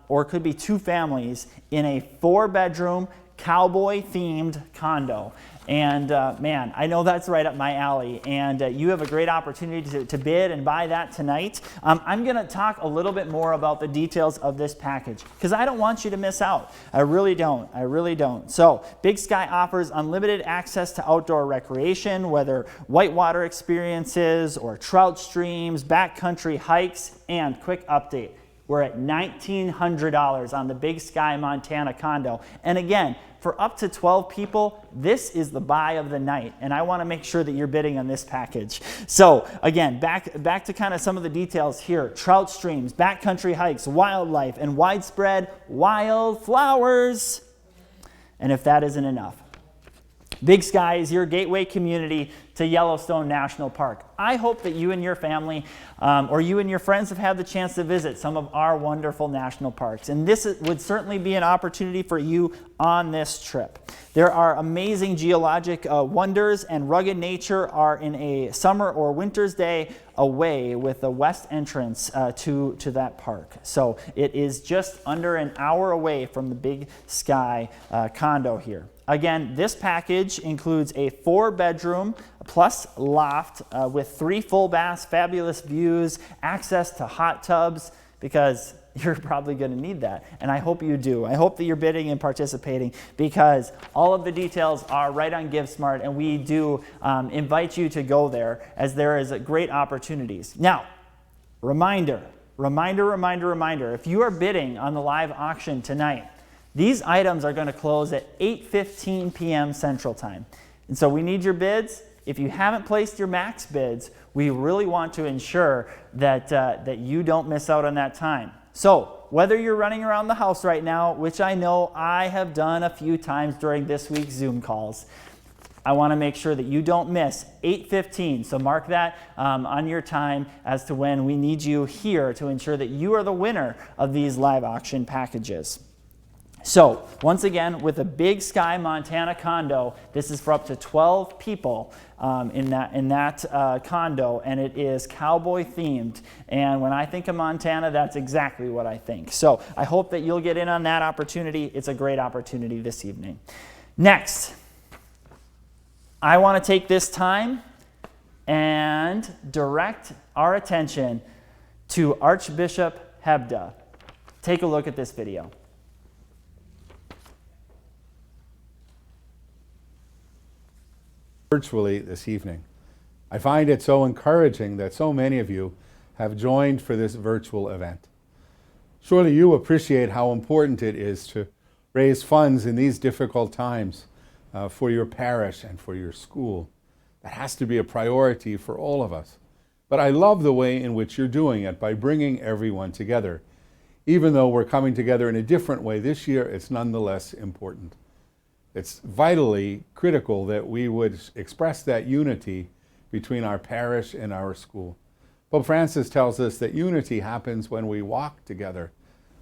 or it could be 2 families in a 4-bedroom, cowboy-themed condo. And man, I know that's right up my alley, and you have a great opportunity to bid and buy that tonight. I'm going to talk a little bit more about the details of this package, because I don't want you to miss out. I really don't. So Big Sky offers unlimited access to outdoor recreation, whether whitewater experiences or trout streams, backcountry hikes, and quick update. We're at $1,900 on the Big Sky, Montana condo. And again, for up to 12 people, this is the buy of the night. And I want to make sure that you're bidding on this package. So again, back to kind of some of the details here. Trout streams, backcountry hikes, wildlife, and widespread wildflowers. And if that isn't enough, Big Sky is your gateway community to Yellowstone National Park. I hope that you and your family or you and your friends have had the chance to visit some of our wonderful national parks. And this would certainly be an opportunity for you on this trip. There are amazing geologic wonders, and rugged nature are in a summer or winter's day away with the west entrance to that park. So it is just under an hour away from the Big Sky condo here. Again, this package includes a 4-bedroom plus loft with 3 full baths, fabulous views, access to hot tubs, because you're probably going to need that. And I hope you do. I hope that you're bidding and participating, because all of the details are right on GiveSmart, and we do invite you to go there, as there is great opportunities. Now, reminder, if you are bidding on the live auction tonight, these items are going to close at 8:15 p.m. Central Time. And so we need your bids. If you haven't placed your max bids, we really want to ensure that you don't miss out on that time. So whether you're running around the house right now, which I know I have done a few times during this week's Zoom calls, I want to make sure that you don't miss 8:15. So mark that on your time as to when we need you here to ensure that you are the winner of these live auction packages. So once again, with a Big Sky Montana condo, this is for up to 12 people in that condo, and it is cowboy themed. And when I think of Montana, that's exactly what I think. So I hope that you'll get in on that opportunity. It's a great opportunity this evening. Next, I want to take this time and direct our attention to Archbishop Hebda. Take a look at this video. Virtually this evening. I find it so encouraging that so many of you have joined for this virtual event. Surely you appreciate how important it is to raise funds in these difficult times for your parish and for your school. That has to be a priority for all of us. But I love the way in which you're doing it by bringing everyone together. Even though we're coming together in a different way this year, it's nonetheless important. It's vitally critical that we would express that unity between our parish and our school. Pope Francis tells us that unity happens when we walk together.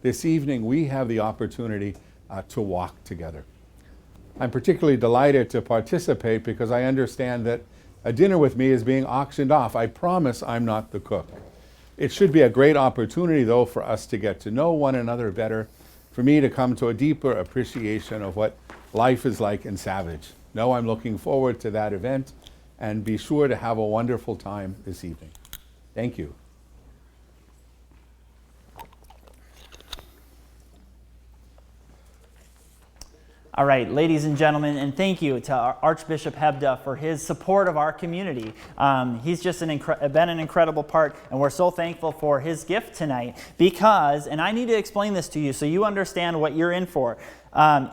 This evening, we have the opportunity to walk together. I'm particularly delighted to participate because I understand that a dinner with me is being auctioned off. I promise I'm not the cook. It should be a great opportunity, though, for us to get to know one another better, for me to come to a deeper appreciation of what life is like in Savage. No, I'm looking forward to that event, and be sure to have a wonderful time this evening. Thank you. All right, ladies and gentlemen, and thank you to Archbishop Hebda for his support of our community. He's just been an incredible part, and we're so thankful for his gift tonight because, and I need to explain this to you so you understand what you're in for.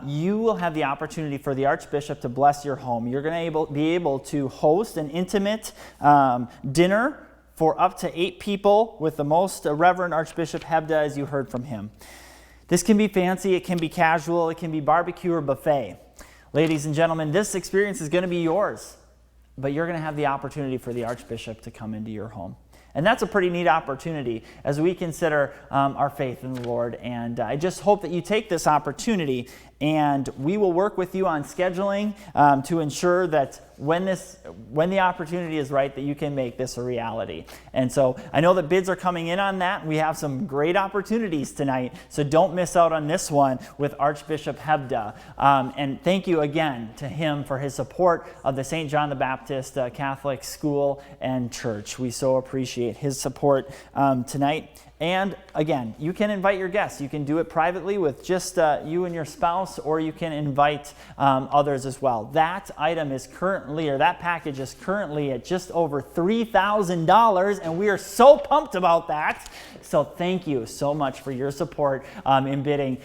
You will have the opportunity for the Archbishop to bless your home. You're going to be able to host an intimate dinner for up to 8 people with the Most Reverend Archbishop Hebda, as you heard from him. This can be fancy, it can be casual, it can be barbecue or buffet. Ladies and gentlemen, this experience is going to be yours, but you're going to have the opportunity for the Archbishop to come into your home. And that's a pretty neat opportunity as we consider our faith in the Lord. And I just hope that you take this opportunity, and we will work with you on scheduling to ensure that when the opportunity is right, that you can make this a reality. And so I know that bids are coming in on that. We have some great opportunities tonight, so don't miss out on this one with Archbishop Hebda. And thank you again to him for his support of the St. John the Baptist Catholic School and Church. We so appreciate his support tonight. And again, you can invite your guests. You can do it privately with just you and your spouse, or you can invite others as well. That item is currently, or that package is currently at just over $3,000, and we are so pumped about that. So thank you so much for your support in bidding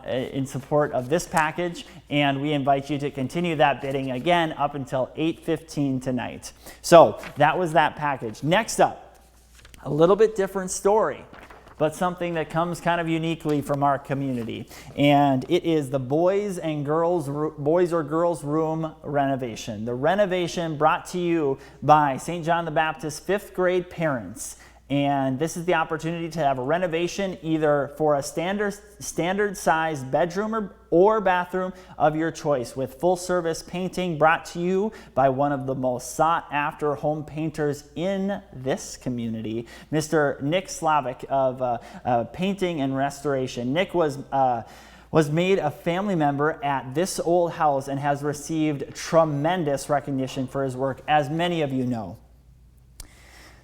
in support of this package, and we invite you to continue that bidding again up until 8:15 tonight. So that was that package. Next up, a little bit different story. but something that comes kind of uniquely from our community. And it is the boys or girls room renovation. The renovation brought to you by St. John the Baptist 5th grade parents. And this is the opportunity to have a renovation either for a standard size bedroom or bathroom of your choice, with full service painting brought to you by one of the most sought after home painters in this community, Mr. Nick Slavic of Painting and Restoration. Nick was made a family member at this old house and has received tremendous recognition for his work, as many of you know.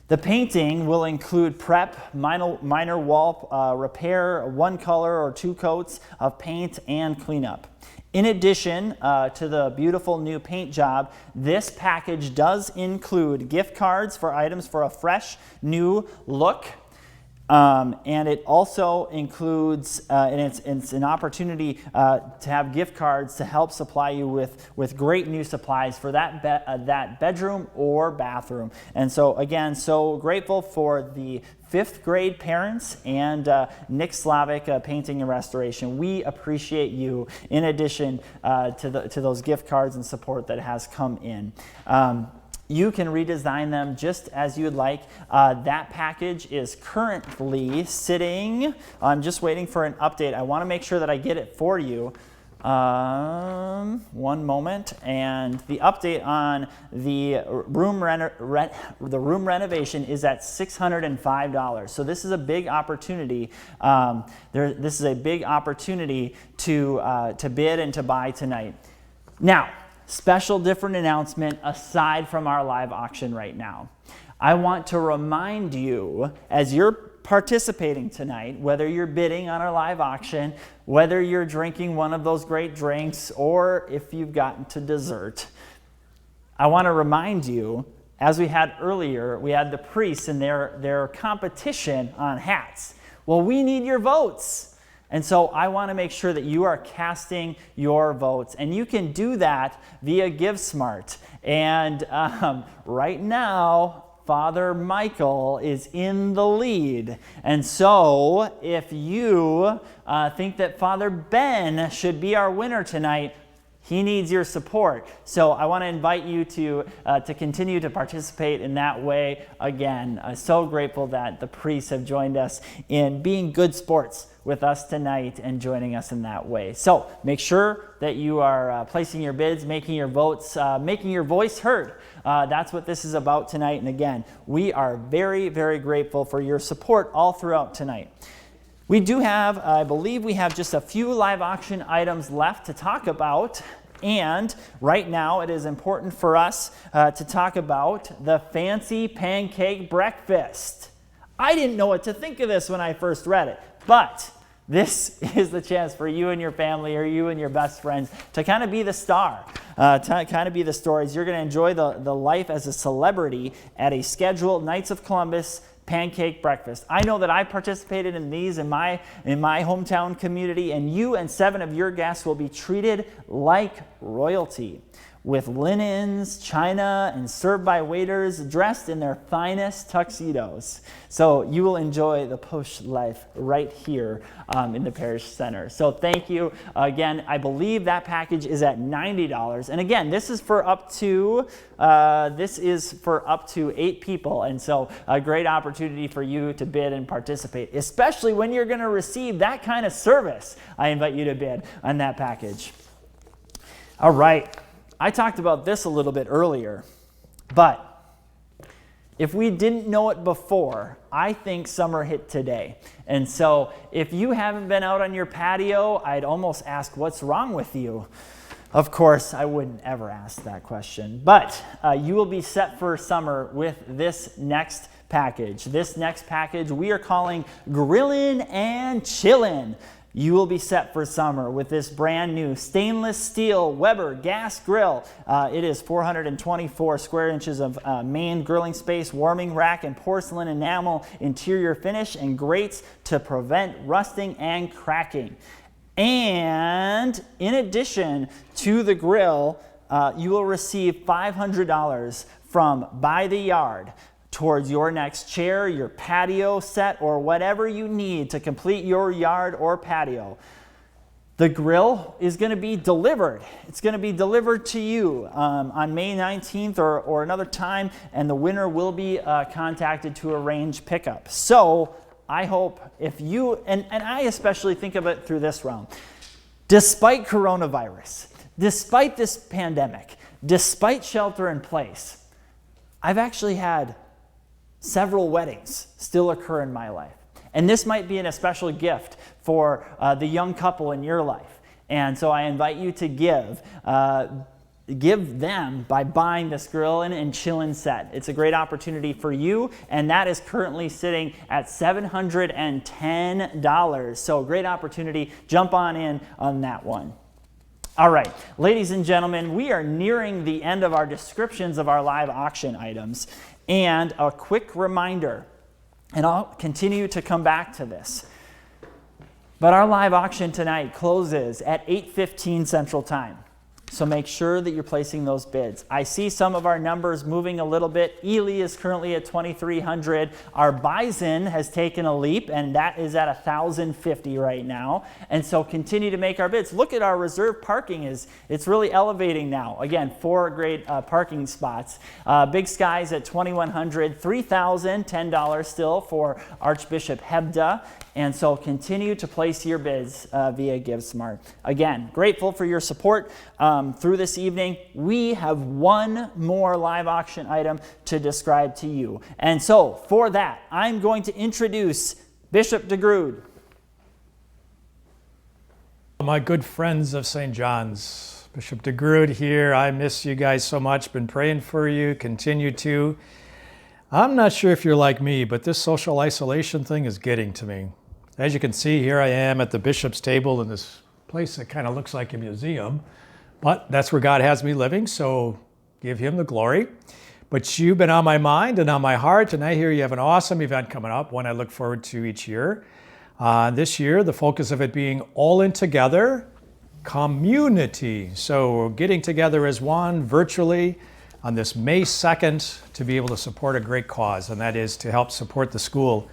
The painting will include prep, minor wall repair, one color or two coats of paint, and cleanup. In addition to the beautiful new paint job, this package does include gift cards for items for a fresh new look. And it also includes, and it's an opportunity to have gift cards to help supply you with great new supplies for that bedroom or bathroom. And so again, so grateful for the 5th grade parents and Nick Slavic Painting and Restoration. We appreciate you in addition to those gift cards and support that has come in. You can redesign them just as you'd like. That package is currently sitting, I'm just waiting for an update. I want to make sure that I get it for you. One moment. And the update on the room renovation is at $605. So this is a big opportunity. This is a big opportunity to bid and to buy tonight. Now, special different announcement aside from our live auction right now. I want to remind you, as you're participating tonight, whether you're bidding on our live auction, whether you're drinking one of those great drinks, or if you've gotten to dessert, I want to remind you, as we had earlier, we had the priests and their competition on hats. Well, we need your votes. And so I want to make sure that you are casting your votes. And you can do that via GiveSmart. And right now, Father Michael is in the lead. And so if you think that Father Ben should be our winner tonight, he needs your support. So I want to invite you to continue to participate in that way. Again, so grateful that the priests have joined us in being good sports with us tonight and joining us in that way. So make sure that you are placing your bids, making your votes, making your voice heard. That's what this is about tonight. And again, we are very, very grateful for your support all throughout tonight. We do have, I believe we have just a few live auction items left to talk about. And right now it is important for us to talk about the fancy pancake breakfast. I didn't know what to think of this when I first read it, but this is the chance for you and your family or you and your best friends to kind of be the star, to kind of be the stories. You're going to enjoy the life as a celebrity at a scheduled Knights of Columbus pancake breakfast. I know that I participated in these in my hometown community, and you and 7 of your guests will be treated like royalty, with linens, china, and served by waiters dressed in their finest tuxedos. So you will enjoy the posh life right here in the parish center. So thank you. Again, I believe that package is at $90. And again, this is for up to 8 people. And so a great opportunity for you to bid and participate, especially when you're going to receive that kind of service. I invite you to bid on that package. All right. I talked about this a little bit earlier, but if we didn't know it before, I think summer hit today. And so if you haven't been out on your patio, I'd almost ask, what's wrong with you? Of course, I wouldn't ever ask that question, but you will be set for summer with this next package. This next package we are calling Grillin' and Chillin'. You will be set for summer with this brand new stainless steel Weber gas grill. It is 424 square inches of main grilling space, warming rack, and porcelain enamel interior finish, and grates to prevent rusting and cracking. And in addition to the grill, you will receive $500 from By the Yard towards your next chair, your patio set, or whatever you need to complete your yard or patio. The grill is going to be delivered. It's going to be delivered to you on May 19th or another time, and the winner will be contacted to arrange pickup. So I hope if you, and I especially think of it through this realm, despite coronavirus, despite this pandemic, despite shelter in place, I've actually had several weddings still occur in my life. And this might be a special gift for the young couple in your life. And so I invite you to give them by buying this grill and chillin' set. It's a great opportunity for you, and that is currently sitting at $710. So great opportunity. Jump on that one. All right, ladies and gentlemen, we are nearing the end of our descriptions of our live auction items. And a quick reminder, and I'll continue to come back to this, but our live auction tonight closes at 8:15 Central Time. So make sure that you're placing those bids. I see some of our numbers moving a little bit. Ely is currently at 2,300. Our Bison has taken a leap, and that is at 1,050 right now. And so continue to make our bids. Look at our reserve parking. It's really elevating now. Again, 4 great parking spots. Big Sky's at 2,100. 3,000, $10 still for Archbishop Hebda. And so continue to place your bids via GiveSmart. Again, grateful for your support through this evening. We have one more live auction item to describe to you. And so for that, I'm going to introduce Bishop DeGrood. My good friends of St. John's, Bishop DeGrood here. I miss you guys so much. Been praying for you, continue to. I'm not sure if you're like me, but this social isolation thing is getting to me. As you can see, here I am at the bishop's table in this place that kind of looks like a museum, but that's where God has me living, so give him the glory. But you've been on my mind and on my heart, and I hear you have an awesome event coming up, one I look forward to each year. This year, the focus of it being all in together, commUNITY. So we're getting together as one virtually on this May 2nd to be able to support a great cause, and that is to help support the school.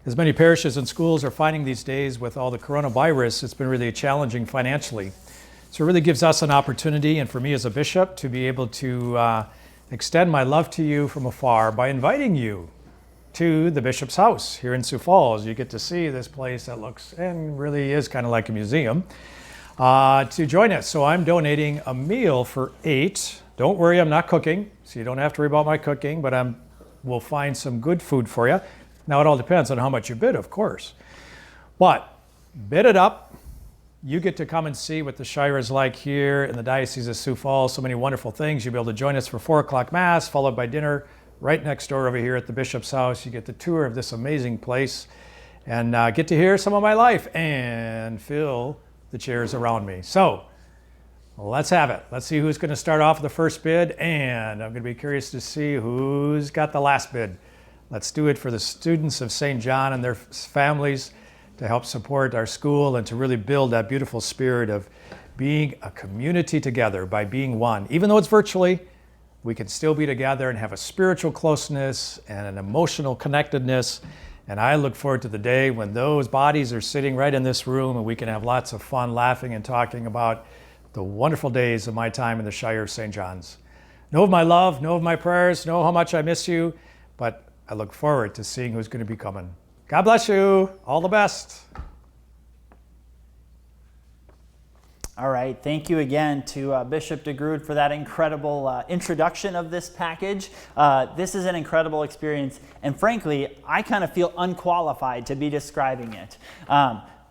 As many parishes and schools are finding these days with all the coronavirus, it's been really challenging financially. So it really gives us an opportunity, and for me as a bishop, to be able to extend my love to you from afar by inviting you to the bishop's house here in Sioux Falls. You get to see this place that looks and really is kind of like a museum to join us. So I'm donating a meal for 8. Don't worry, I'm not cooking, so you don't have to worry about my cooking, but we'll find some good food for you. Now, it all depends on how much you bid, of course. But bid it up. You get to come and see what the Shire is like here in the Diocese of Sioux Falls. So many wonderful things. You'll be able to join us for 4 o'clock Mass, followed by dinner right next door over here at the Bishop's house. You get the tour of this amazing place and get to hear some of my life and feel the chairs around me. So let's have it. Let's see who's going to start off with the first bid, and I'm going to be curious to see who's got the last bid. Let's do it for the students of St. John and their families to help support our school and to really build that beautiful spirit of being a community together by being one. Even though it's virtually, we can still be together and have a spiritual closeness and an emotional connectedness. And I look forward to the day when those bodies are sitting right in this room and we can have lots of fun laughing and talking about the wonderful days of my time in the Shire of St. John's. Know of my love, know of my prayers, know how much I miss you, but I look forward to seeing who's going to be coming. God bless you. All the best. All right. Thank you again to Bishop DeGrood for that incredible introduction of this package. This is an incredible experience, and frankly, I kind of feel unqualified to be describing it.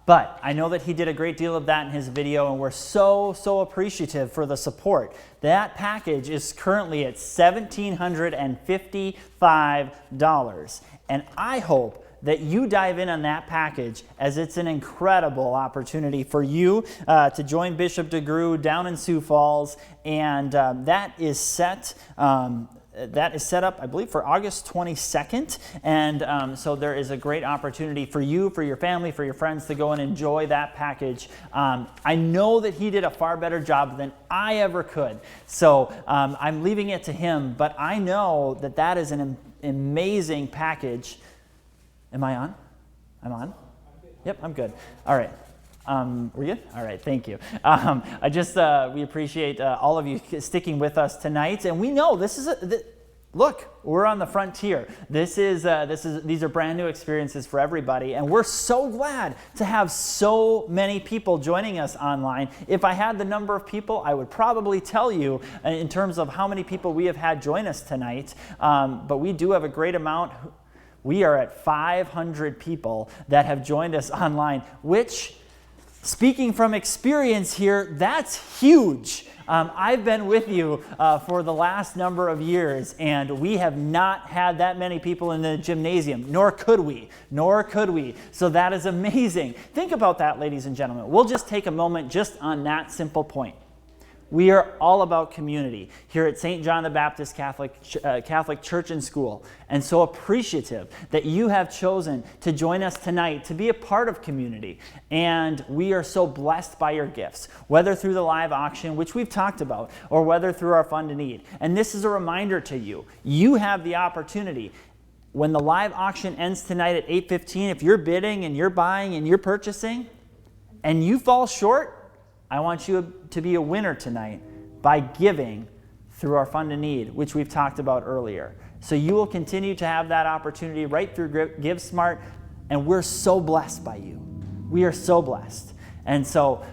But I know that he did a great deal of that in his video, and we're so appreciative for the support. That package is currently at $1,755, and I hope that you dive in on that package, as it's an incredible opportunity for you to join Bishop DeGrood down in Sioux Falls, and that is set up, I believe, for August 22nd. And so there is a great opportunity for you, for your family, for your friends to go and enjoy that package. I know that he did a far better job than I ever could. So I'm leaving it to him, but I know that that is an amazing package. Am I on? I'm on? Yep, I'm good. All right. We're good? All right, thank you. We appreciate all of you sticking with us tonight. And we know this is look, we're on the frontier. These are brand new experiences for everybody, and we're so glad to have so many people joining us online. If I had the number of people, I would probably tell you in terms of how many people we have had join us tonight. But we do have a great amount. We are at 500 people that have joined us online, which, speaking from experience here, that's huge. I've been with you for the last number of years, and we have not had that many people in the gymnasium, nor could we. So that is amazing. Think about that, ladies and gentlemen. We'll just take a moment just on that simple point. We are all about community here at St. John the Baptist Catholic Church and School, and so appreciative that you have chosen to join us tonight to be a part of community. And we are so blessed by your gifts, whether through the live auction, which we've talked about, or whether through our Fund to Need. And this is a reminder to you. You have the opportunity. When the live auction ends tonight at 8:15, if you're bidding and you're buying and you're purchasing, and you fall short, I want you to be a winner tonight by giving through our Fund to Need, which we've talked about earlier. So you will continue to have that opportunity right through GiveSmart, and we're so blessed by you. We are so blessed. And so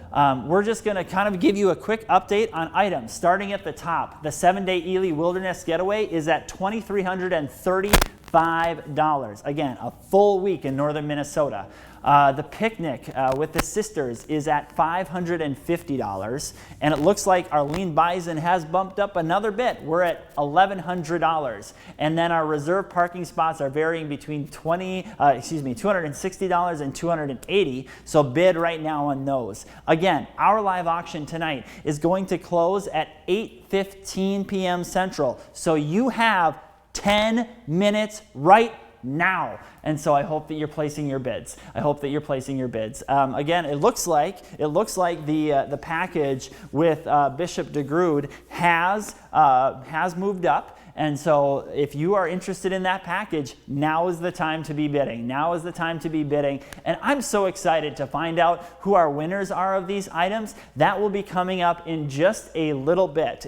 we're just going to kind of give you a quick update on items. Starting at the top, the 7-day Ely Wilderness Getaway is at $2,335. Again, a full week in northern Minnesota. The picnic with the sisters is at $550, and it looks like our lean bison has bumped up another bit. We're at $1,100, and then our reserve parking spots are varying between $260 and $280. So bid right now on those. Again, our live auction tonight is going to close at 8:15 p.m. Central. So you have 10 minutes right now. And so I hope that you're placing your bids. Again, it looks like the package with Bishop DeGrood has moved up. And so if you are interested in that package, now is the time to be bidding. And I'm so excited to find out who our winners are of these items. That will be coming up in just a little bit.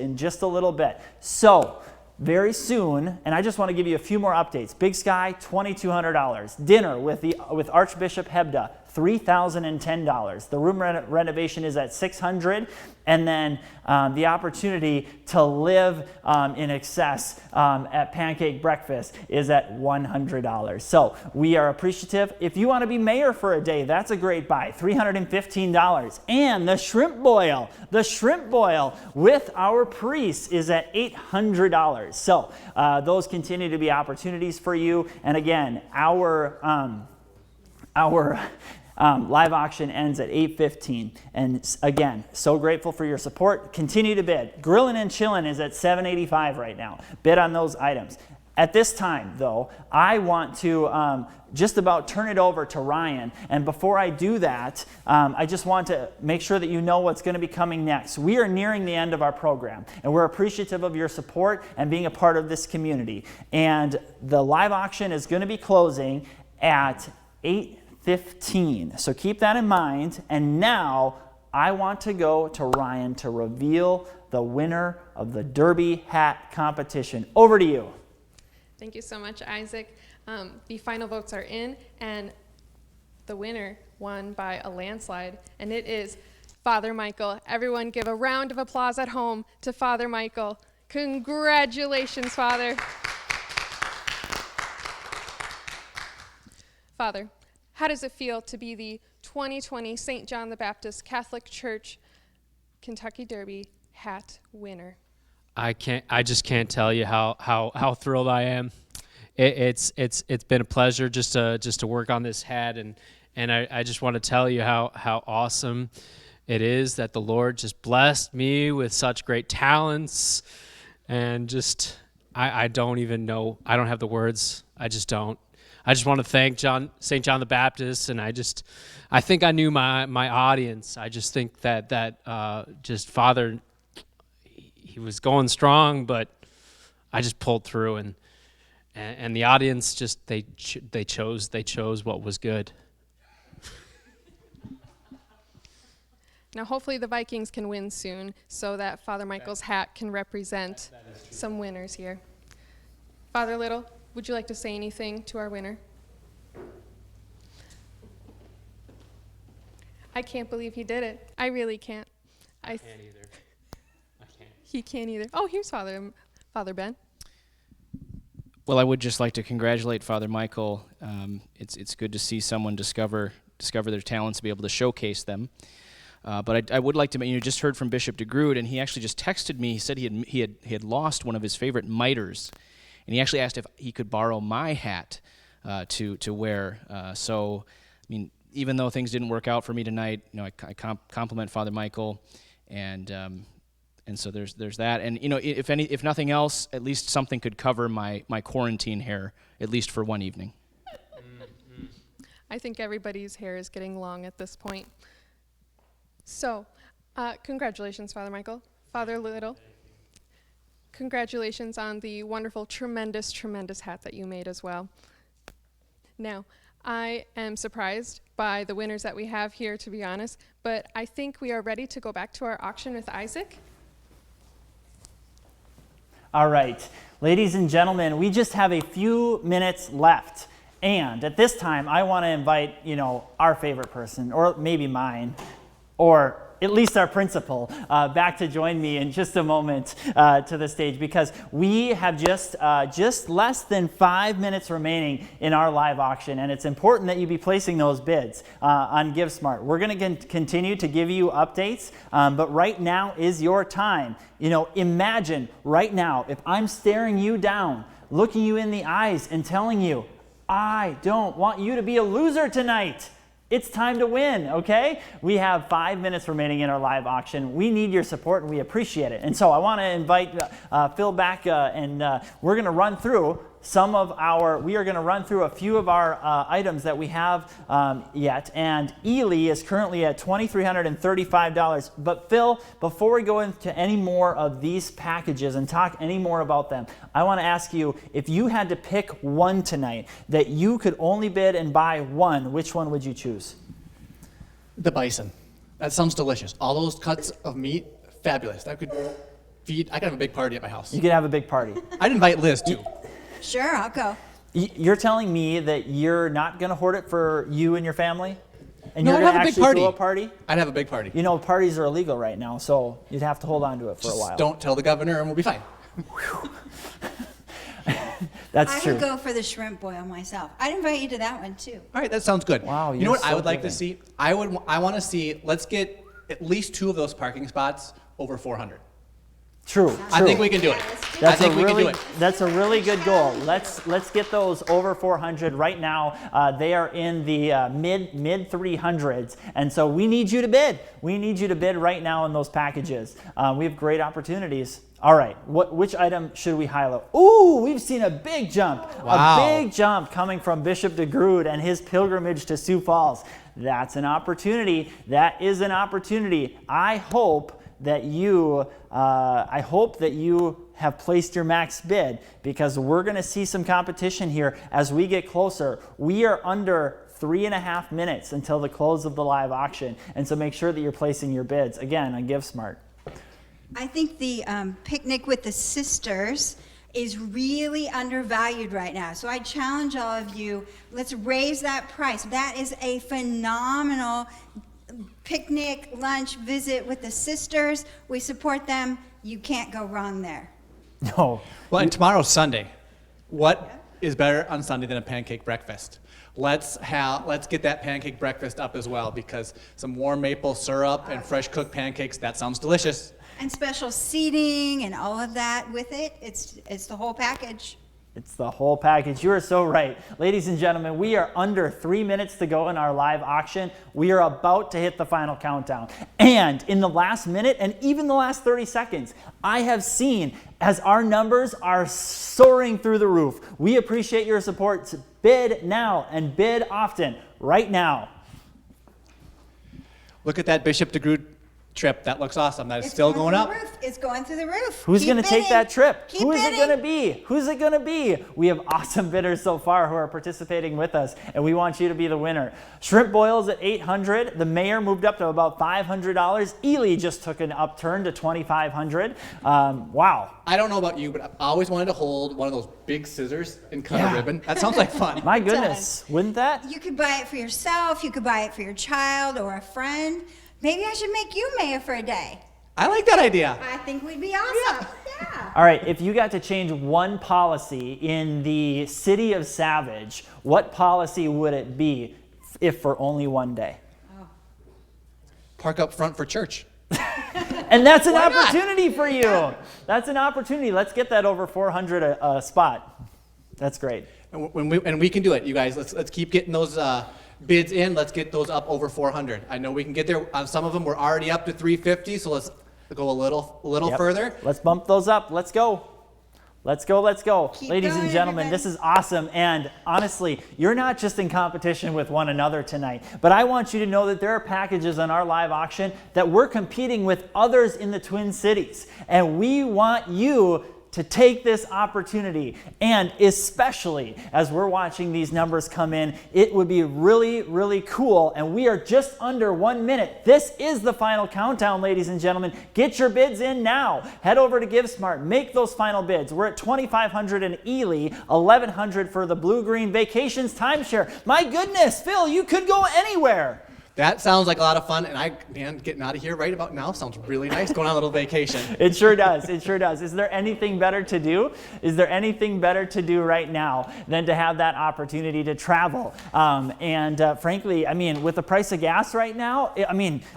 So very soon, and I just want to give you a few more updates. Big Sky, $2,200. Dinner with Archbishop Hebda, $3,010. The room renovation is at $600, and then the opportunity to live in excess at Pancake Breakfast is at $100. So we are appreciative. If you want to be mayor for a day, that's a great buy, $315. And the shrimp boil with our priest is at $800. So those continue to be opportunities for you. And again, our live auction ends at 8:15. And again, so grateful for your support. Continue to bid. Grillin' and Chillin' is at $785 right now. Bid on those items. At this time, though, I want to just about turn it over to Ryan. And before I do that, I just want to make sure that you know what's going to be coming next. We are nearing the end of our program, and we're appreciative of your support and being a part of this community. And the live auction is going to be closing at 8:15. So keep that in mind. And now I want to go to Ryan to reveal the winner of the Derby hat competition. Over to you. Thank you so much, Isaac. The final votes are in, and the winner won by a landslide, and it is Father Michael. Everyone give a round of applause at home to Father Michael. Congratulations, Father. Father, how does it feel to be the 2020 St. John the Baptist Catholic Church Kentucky Derby hat winner? I just can't tell you how thrilled I am. It's been a pleasure just to work on this hat, and I just want to tell you how awesome it is that the Lord just blessed me with such great talents, and just I don't even know, I don't have the words. I just don't. I just want to thank St. John the Baptist, and I think I knew my audience. I just think that just Father, he was going strong, but I just pulled through, and the audience just they chose what was good. Now, hopefully the Vikings can win soon so that Father Michael's hat can represent some winners here. Father Little, would you like to say anything to our winner? I can't believe he did it. I really can't. I can't either. I can't. He can't either. Oh, here's Father Ben. Well, I would just like to congratulate Father Michael. It's good to see someone discover their talents, to be able to showcase them. But I would like to, just heard from Bishop DeGrood, and he actually just texted me. He said he had lost one of his favorite miters, and he actually asked if he could borrow my hat to wear. So, even though things didn't work out for me tonight, I compliment Father Michael, and so there's that. And if nothing else, at least something could cover my quarantine hair, at least for one evening. I think everybody's hair is getting long at this point. So, congratulations, Father Michael. Father Little, congratulations on the wonderful, tremendous, tremendous hat that you made as well. Now, I am surprised by the winners that we have here, to be honest, but I think we are ready to go back to our auction with Isaac. All right, ladies and gentlemen, we just have a few minutes left. And at this time, I want to invite, our favorite person, or maybe mine, or at least our principal, back to join me in just a moment to the stage, because we have just less than 5 minutes remaining in our live auction, and it's important that you be placing those bids on GiveSmart. We're going to continue to give you updates, but right now is your time. Imagine right now if I'm staring you down, looking you in the eyes, and telling you, I don't want you to be a loser tonight. It's time to win, okay? We have 5 minutes remaining in our live auction. We need your support, and we appreciate it. And so I want to invite Phil back, and we're going to run through a few of our items that we have yet. And Ely is currently at $2,335. But Phil, before we go into any more of these packages and talk any more about them, I want to ask you, if you had to pick one tonight that you could only bid and buy one, which one would you choose? The bison. That sounds delicious. All those cuts of meat, fabulous. I could have a big party at my house. You could have a big party. I'd invite Liz too. Sure, I'll go. You're telling me that you're not going to hoard it for you and your family? And No, you're I'd going to have a big actually party. throw a party? I'd have a big party. Parties are illegal right now, so you'd have to hold on to it for a while. Don't tell the governor and we'll be fine. That's true. I would go for the shrimp boil myself. I'd invite you to that one too. All right, that sounds good. Wow, you know you're what I so would like to giving. see? I want to see, let's get at least 2 of those parking spots over 400. True. I think we can do it. I think we can do it. That's a really good goal. Let's get those over 400 right now. They are in the mid 300s, and so we need you to bid. We need you to bid right now in those packages. We have great opportunities. All right, which item should we highlight? Ooh, we've seen a big jump. Wow. A big jump coming from Bishop DeGrood and his pilgrimage to Sioux Falls. That's an opportunity. That is an opportunity. I hope that you have placed your max bid, because we're going to see some competition here as we get closer. We are under 3.5 minutes until the close of the live auction, and so make sure that you're placing your bids again on GiveSmart. I think the picnic with the sisters is really undervalued right now. So I challenge all of you, let's raise that price. That is a phenomenal picnic, lunch, visit with the sisters. We support them. You can't go wrong there. No. Well, and tomorrow's Sunday. What is better on Sunday than a pancake breakfast? Let's get that pancake breakfast up as well, because some warm maple syrup and fresh cooked pancakes, that sounds delicious. And special seating and all of that with it. It's the whole package. It's the whole package. You are so right. Ladies and gentlemen, we are under 3 minutes to go in our live auction. We are about to hit the final countdown. And in the last minute and even the last 30 seconds, I have seen as our numbers are soaring through the roof. We appreciate your support. Bid now and bid often right now. Look at that Bishop DeGrood trip. That looks awesome. That is still going up. It's going through the roof. Who's going to take that trip? Keep Who is it bidding. going to be? Who's it going to be? We have awesome bidders so far who are participating with us, and we want you to be the winner. Shrimp boils at $800. The mayor moved up to about $500. Ely just took an upturn to $2,500. Wow. I don't know about you, but I always wanted to hold one of those big scissors and cut a ribbon. That sounds like fun. My goodness, wouldn't that? You could buy it for yourself. You could buy it for your child or a friend. Maybe I should make you mayor for a day. I like that idea. I think we'd be awesome. Yeah. All right, if you got to change one policy in the city of Savage, what policy would it be if for only one day? Park up front for church. And that's an opportunity for you. That's an opportunity. Let's get that over 400 a spot. That's great. And we can do it, you guys. Let's keep getting those bids in. Let's get those up over 400. I know we can get there. On some of them, we're already up to 350. So let's go a little further. Let's bump those up. Let's go. Let's go, let's go. Keep Ladies going, and gentlemen, everybody. this is awesome. And honestly, you're not just in competition with one another tonight, but I want you to know that there are packages on our live auction that we're competing with others in the Twin Cities. And we want you to take this opportunity. And especially as we're watching these numbers come in, it would be really, really cool. And we are just under 1 minute. This is the final countdown, ladies and gentlemen. Get your bids in now. Head over to GiveSmart. Make those final bids. We're at $2,500 in Ely, $1,100 for the Blue Green Vacations timeshare. My goodness, Phil, you could go anywhere. That sounds like a lot of fun, and getting out of here right about now sounds really nice. Going on a little vacation. It sure does. It sure does. Is there anything better to do? Is there anything better to do right now than to have that opportunity to travel? Frankly, I mean, with the price of gas right now,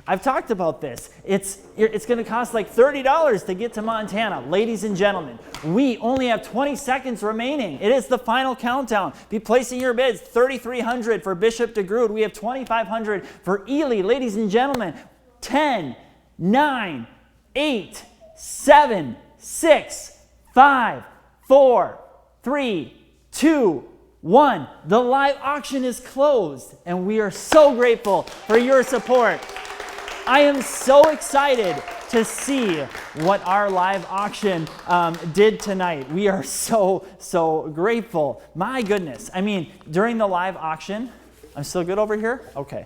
I've talked about this. It's going to cost like $30 to get to Montana. Ladies and gentlemen, we only have 20 seconds remaining. It is the final countdown. Be placing your bids. $3,300 for Bishop DeGrood. We have $2,500 for Ely. Ladies and gentlemen, 10, 9, 8, 7, 6, 5, 4, 3, 2, 1. The live auction is closed, and we are so grateful for your support. I am so excited to see what our live auction did tonight. We are so grateful. My goodness. I mean, during the live auction, I'm still good over here? Okay.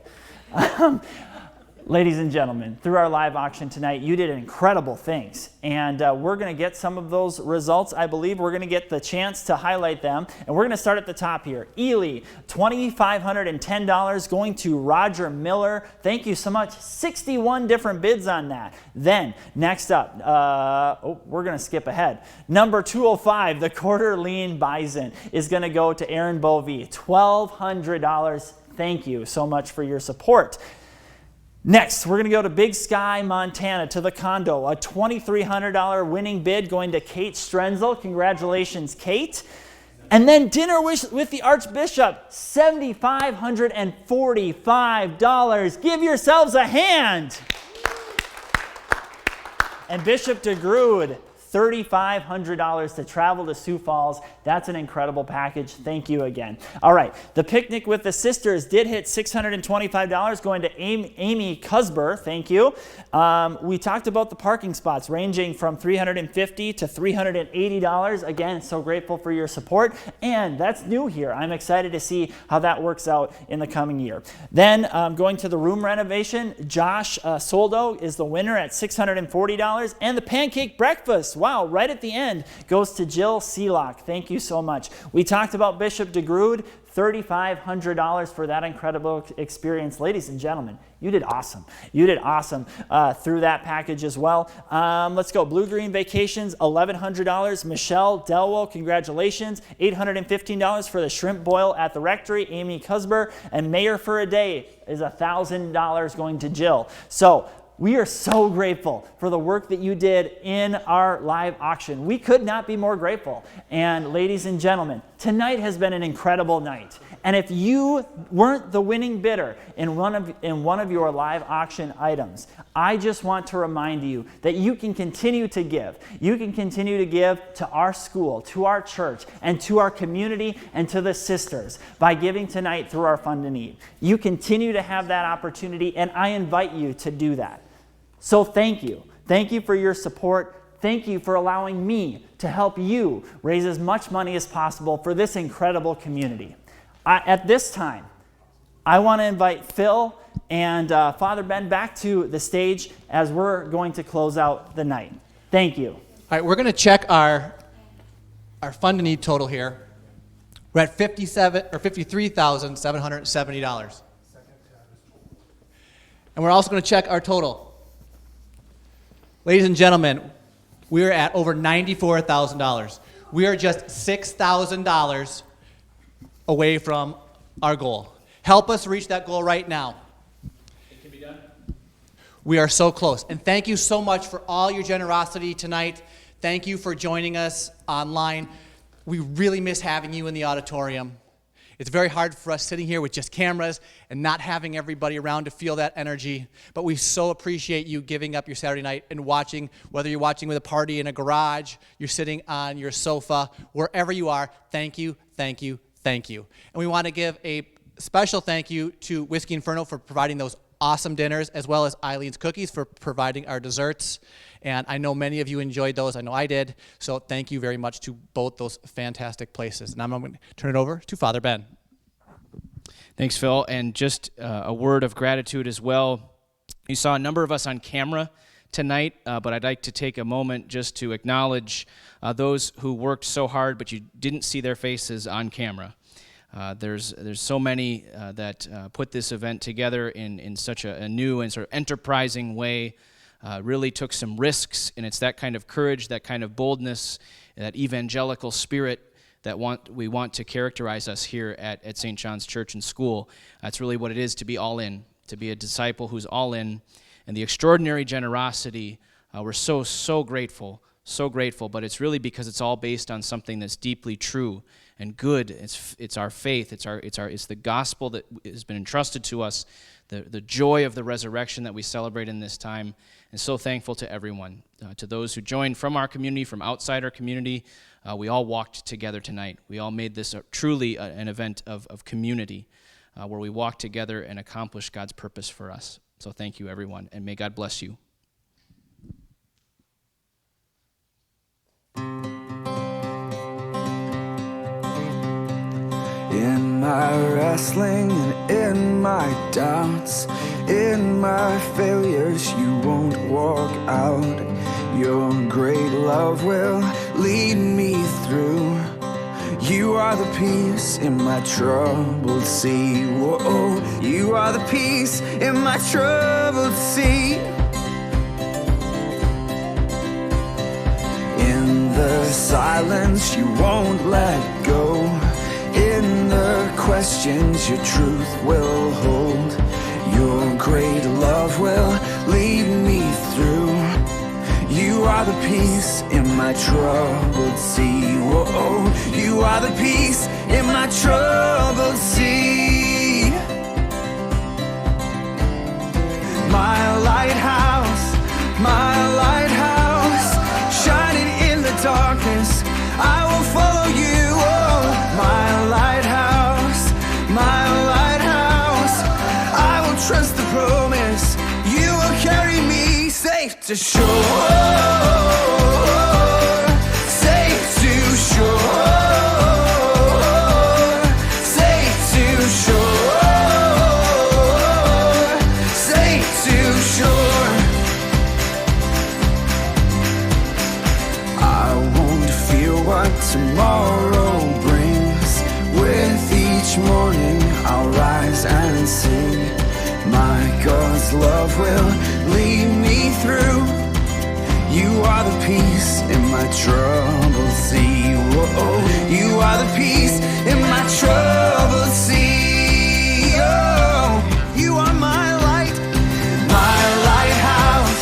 Ladies and gentlemen, through our live auction tonight, you did incredible things. And we're going to get some of those results. I believe we're going to get the chance to highlight them. And we're going to start at the top here. Ely, $2,510 going to Roger Miller. Thank you so much. 61 different bids on that. Then, next up, we're going to skip ahead. Number 205, the Quarter Lean Bison, is going to go to Aaron Bovee. $1,200. Thank you so much for your support. Next, we're going to go to Big Sky, Montana, to the condo. A $2,300 winning bid going to Kate Strenzel. Congratulations, Kate. And then dinner with the Archbishop, $7,545. Give yourselves a hand. And Bishop DeGrood, $3,500 to travel to Sioux Falls. That's an incredible package. Thank you again. All right, the picnic with the sisters did hit $625 going to Amy Cusber. Thank you. We talked about the parking spots ranging from $350 to $380. Again, so grateful for your support. And that's new here. I'm excited to see how that works out in the coming year. Then going to the room renovation, Josh Soldo is the winner at $640. And the pancake breakfast, wow, right at the end, goes to Jill Seelock. Thank you so much. We talked about Bishop DeGrood, $3,500 for that incredible experience. Ladies and gentlemen, you did awesome. You did awesome through that package as well. Let's go. Blue Green Vacations, $1,100. Michelle Delwo, congratulations. $815 for the shrimp boil at the rectory. Amy Cusber. And Mayor for a Day is $1,000 going to Jill. So we are so grateful for the work that you did in our live auction. We could not be more grateful. And ladies and gentlemen, tonight has been an incredible night. And if you weren't the winning bidder in one of your live auction items, I just want to remind you that you can continue to give. You can continue to give to our school, to our church, and to our community, and to the sisters by giving tonight through our Fund a Need. You continue to have that opportunity, and I invite you to do that. So thank you. Thank you for your support. Thank you for allowing me to help you raise as much money as possible for this incredible community. At this time, I want to invite Phil and Father Ben back to the stage as we're going to close out the night. Thank you. All right, we're going to check our fund to need total here. We're at $53,770. And we're also going to check our total. Ladies and gentlemen, we're at over $94,000. We are just $6,000 away from our goal. Help us reach that goal right now. It can be done. We are so close. And thank you so much for all your generosity tonight. Thank you for joining us online. We really miss having you in the auditorium. It's very hard for us sitting here with just cameras and not having everybody around to feel that energy. But we so appreciate you giving up your Saturday night and watching, whether you're watching with a party in a garage, you're sitting on your sofa, wherever you are. Thank you, thank you, thank you. And we want to give a special thank you to Whiskey Inferno for providing those awesome dinners, as well as Eileen's Cookies for providing our desserts. And I know many of you enjoyed those. I know I did. So thank you very much to both those fantastic places. And I'm going to turn it over to Father Ben. Thanks, Phil. And just a word of gratitude as well. You saw a number of us on camera tonight, but I'd like to take a moment just to acknowledge those who worked so hard, but you didn't see their faces on camera. There's so many that put this event together in such a new and sort of enterprising way, really took some risks, and it's that kind of courage, that kind of boldness, that evangelical spirit that we want to characterize us here at St. John's Church and School. That's really what it is to be all in, to be a disciple who's all in, and the extraordinary generosity. We're so grateful, but it's really because it's all based on something that's deeply true and good. It's our faith. It's the gospel that has been entrusted to us, the joy of the resurrection that we celebrate in this time. And so thankful to everyone, to those who joined from our community, from outside our community. We all walked together tonight. We all made this truly an event of community, where we walked together and accomplished God's purpose for us. So thank you, everyone, and may God bless you. In my wrestling and in my doubts, in my failures, you won't walk out. Your great love will lead me through. You are the peace in my troubled sea. Whoa, you are the peace in my troubled sea. In the silence, you won't let go. In the questions, your truth will hold. Your great love will lead me through. You are the peace in my troubled sea. Whoa, you are the peace in my troubled sea. My lighthouse, shining in the darkness, I will follow you. Oh, my lighthouse, I will trust the promise. You will carry me safe to shore, safe to shore, safe to shore, safe to shore. I won't fear what tomorrow brings. With each morning I'll rise and sing. My God's love will lead me through. You are the peace in my troubled sea. Whoa, you are the peace in my troubled sea. Oh, you are my light, my lighthouse,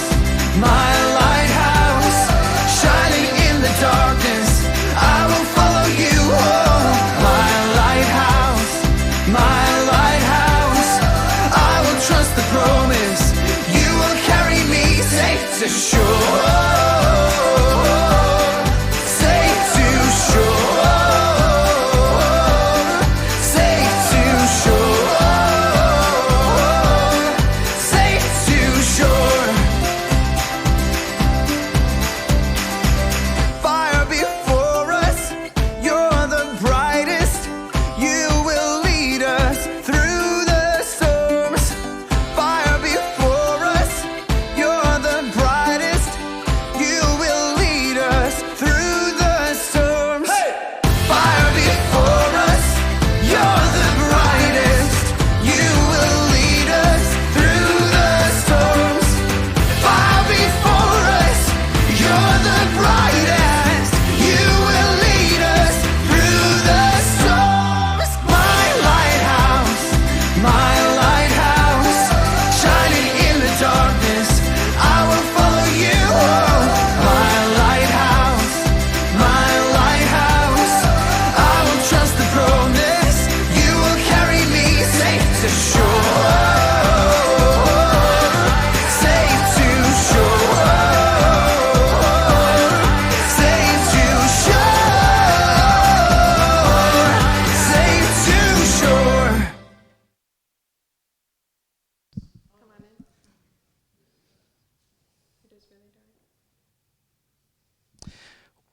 shining in the darkness. I will follow you. Oh, my lighthouse, I will trust the promise. You will carry me safe to shore, safe to shore, safe to shore, safe to shore.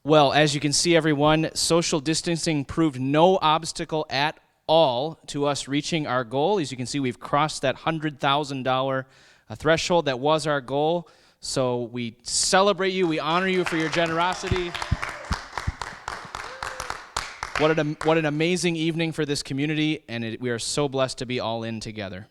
Well, as you can see, everyone, social distancing proved no obstacle at all to us reaching our goal. As you can see, we've crossed that $100,000 threshold. That was our goal. So we celebrate you. We honor you for your generosity. What an amazing evening for this community, and we are so blessed to be all in together.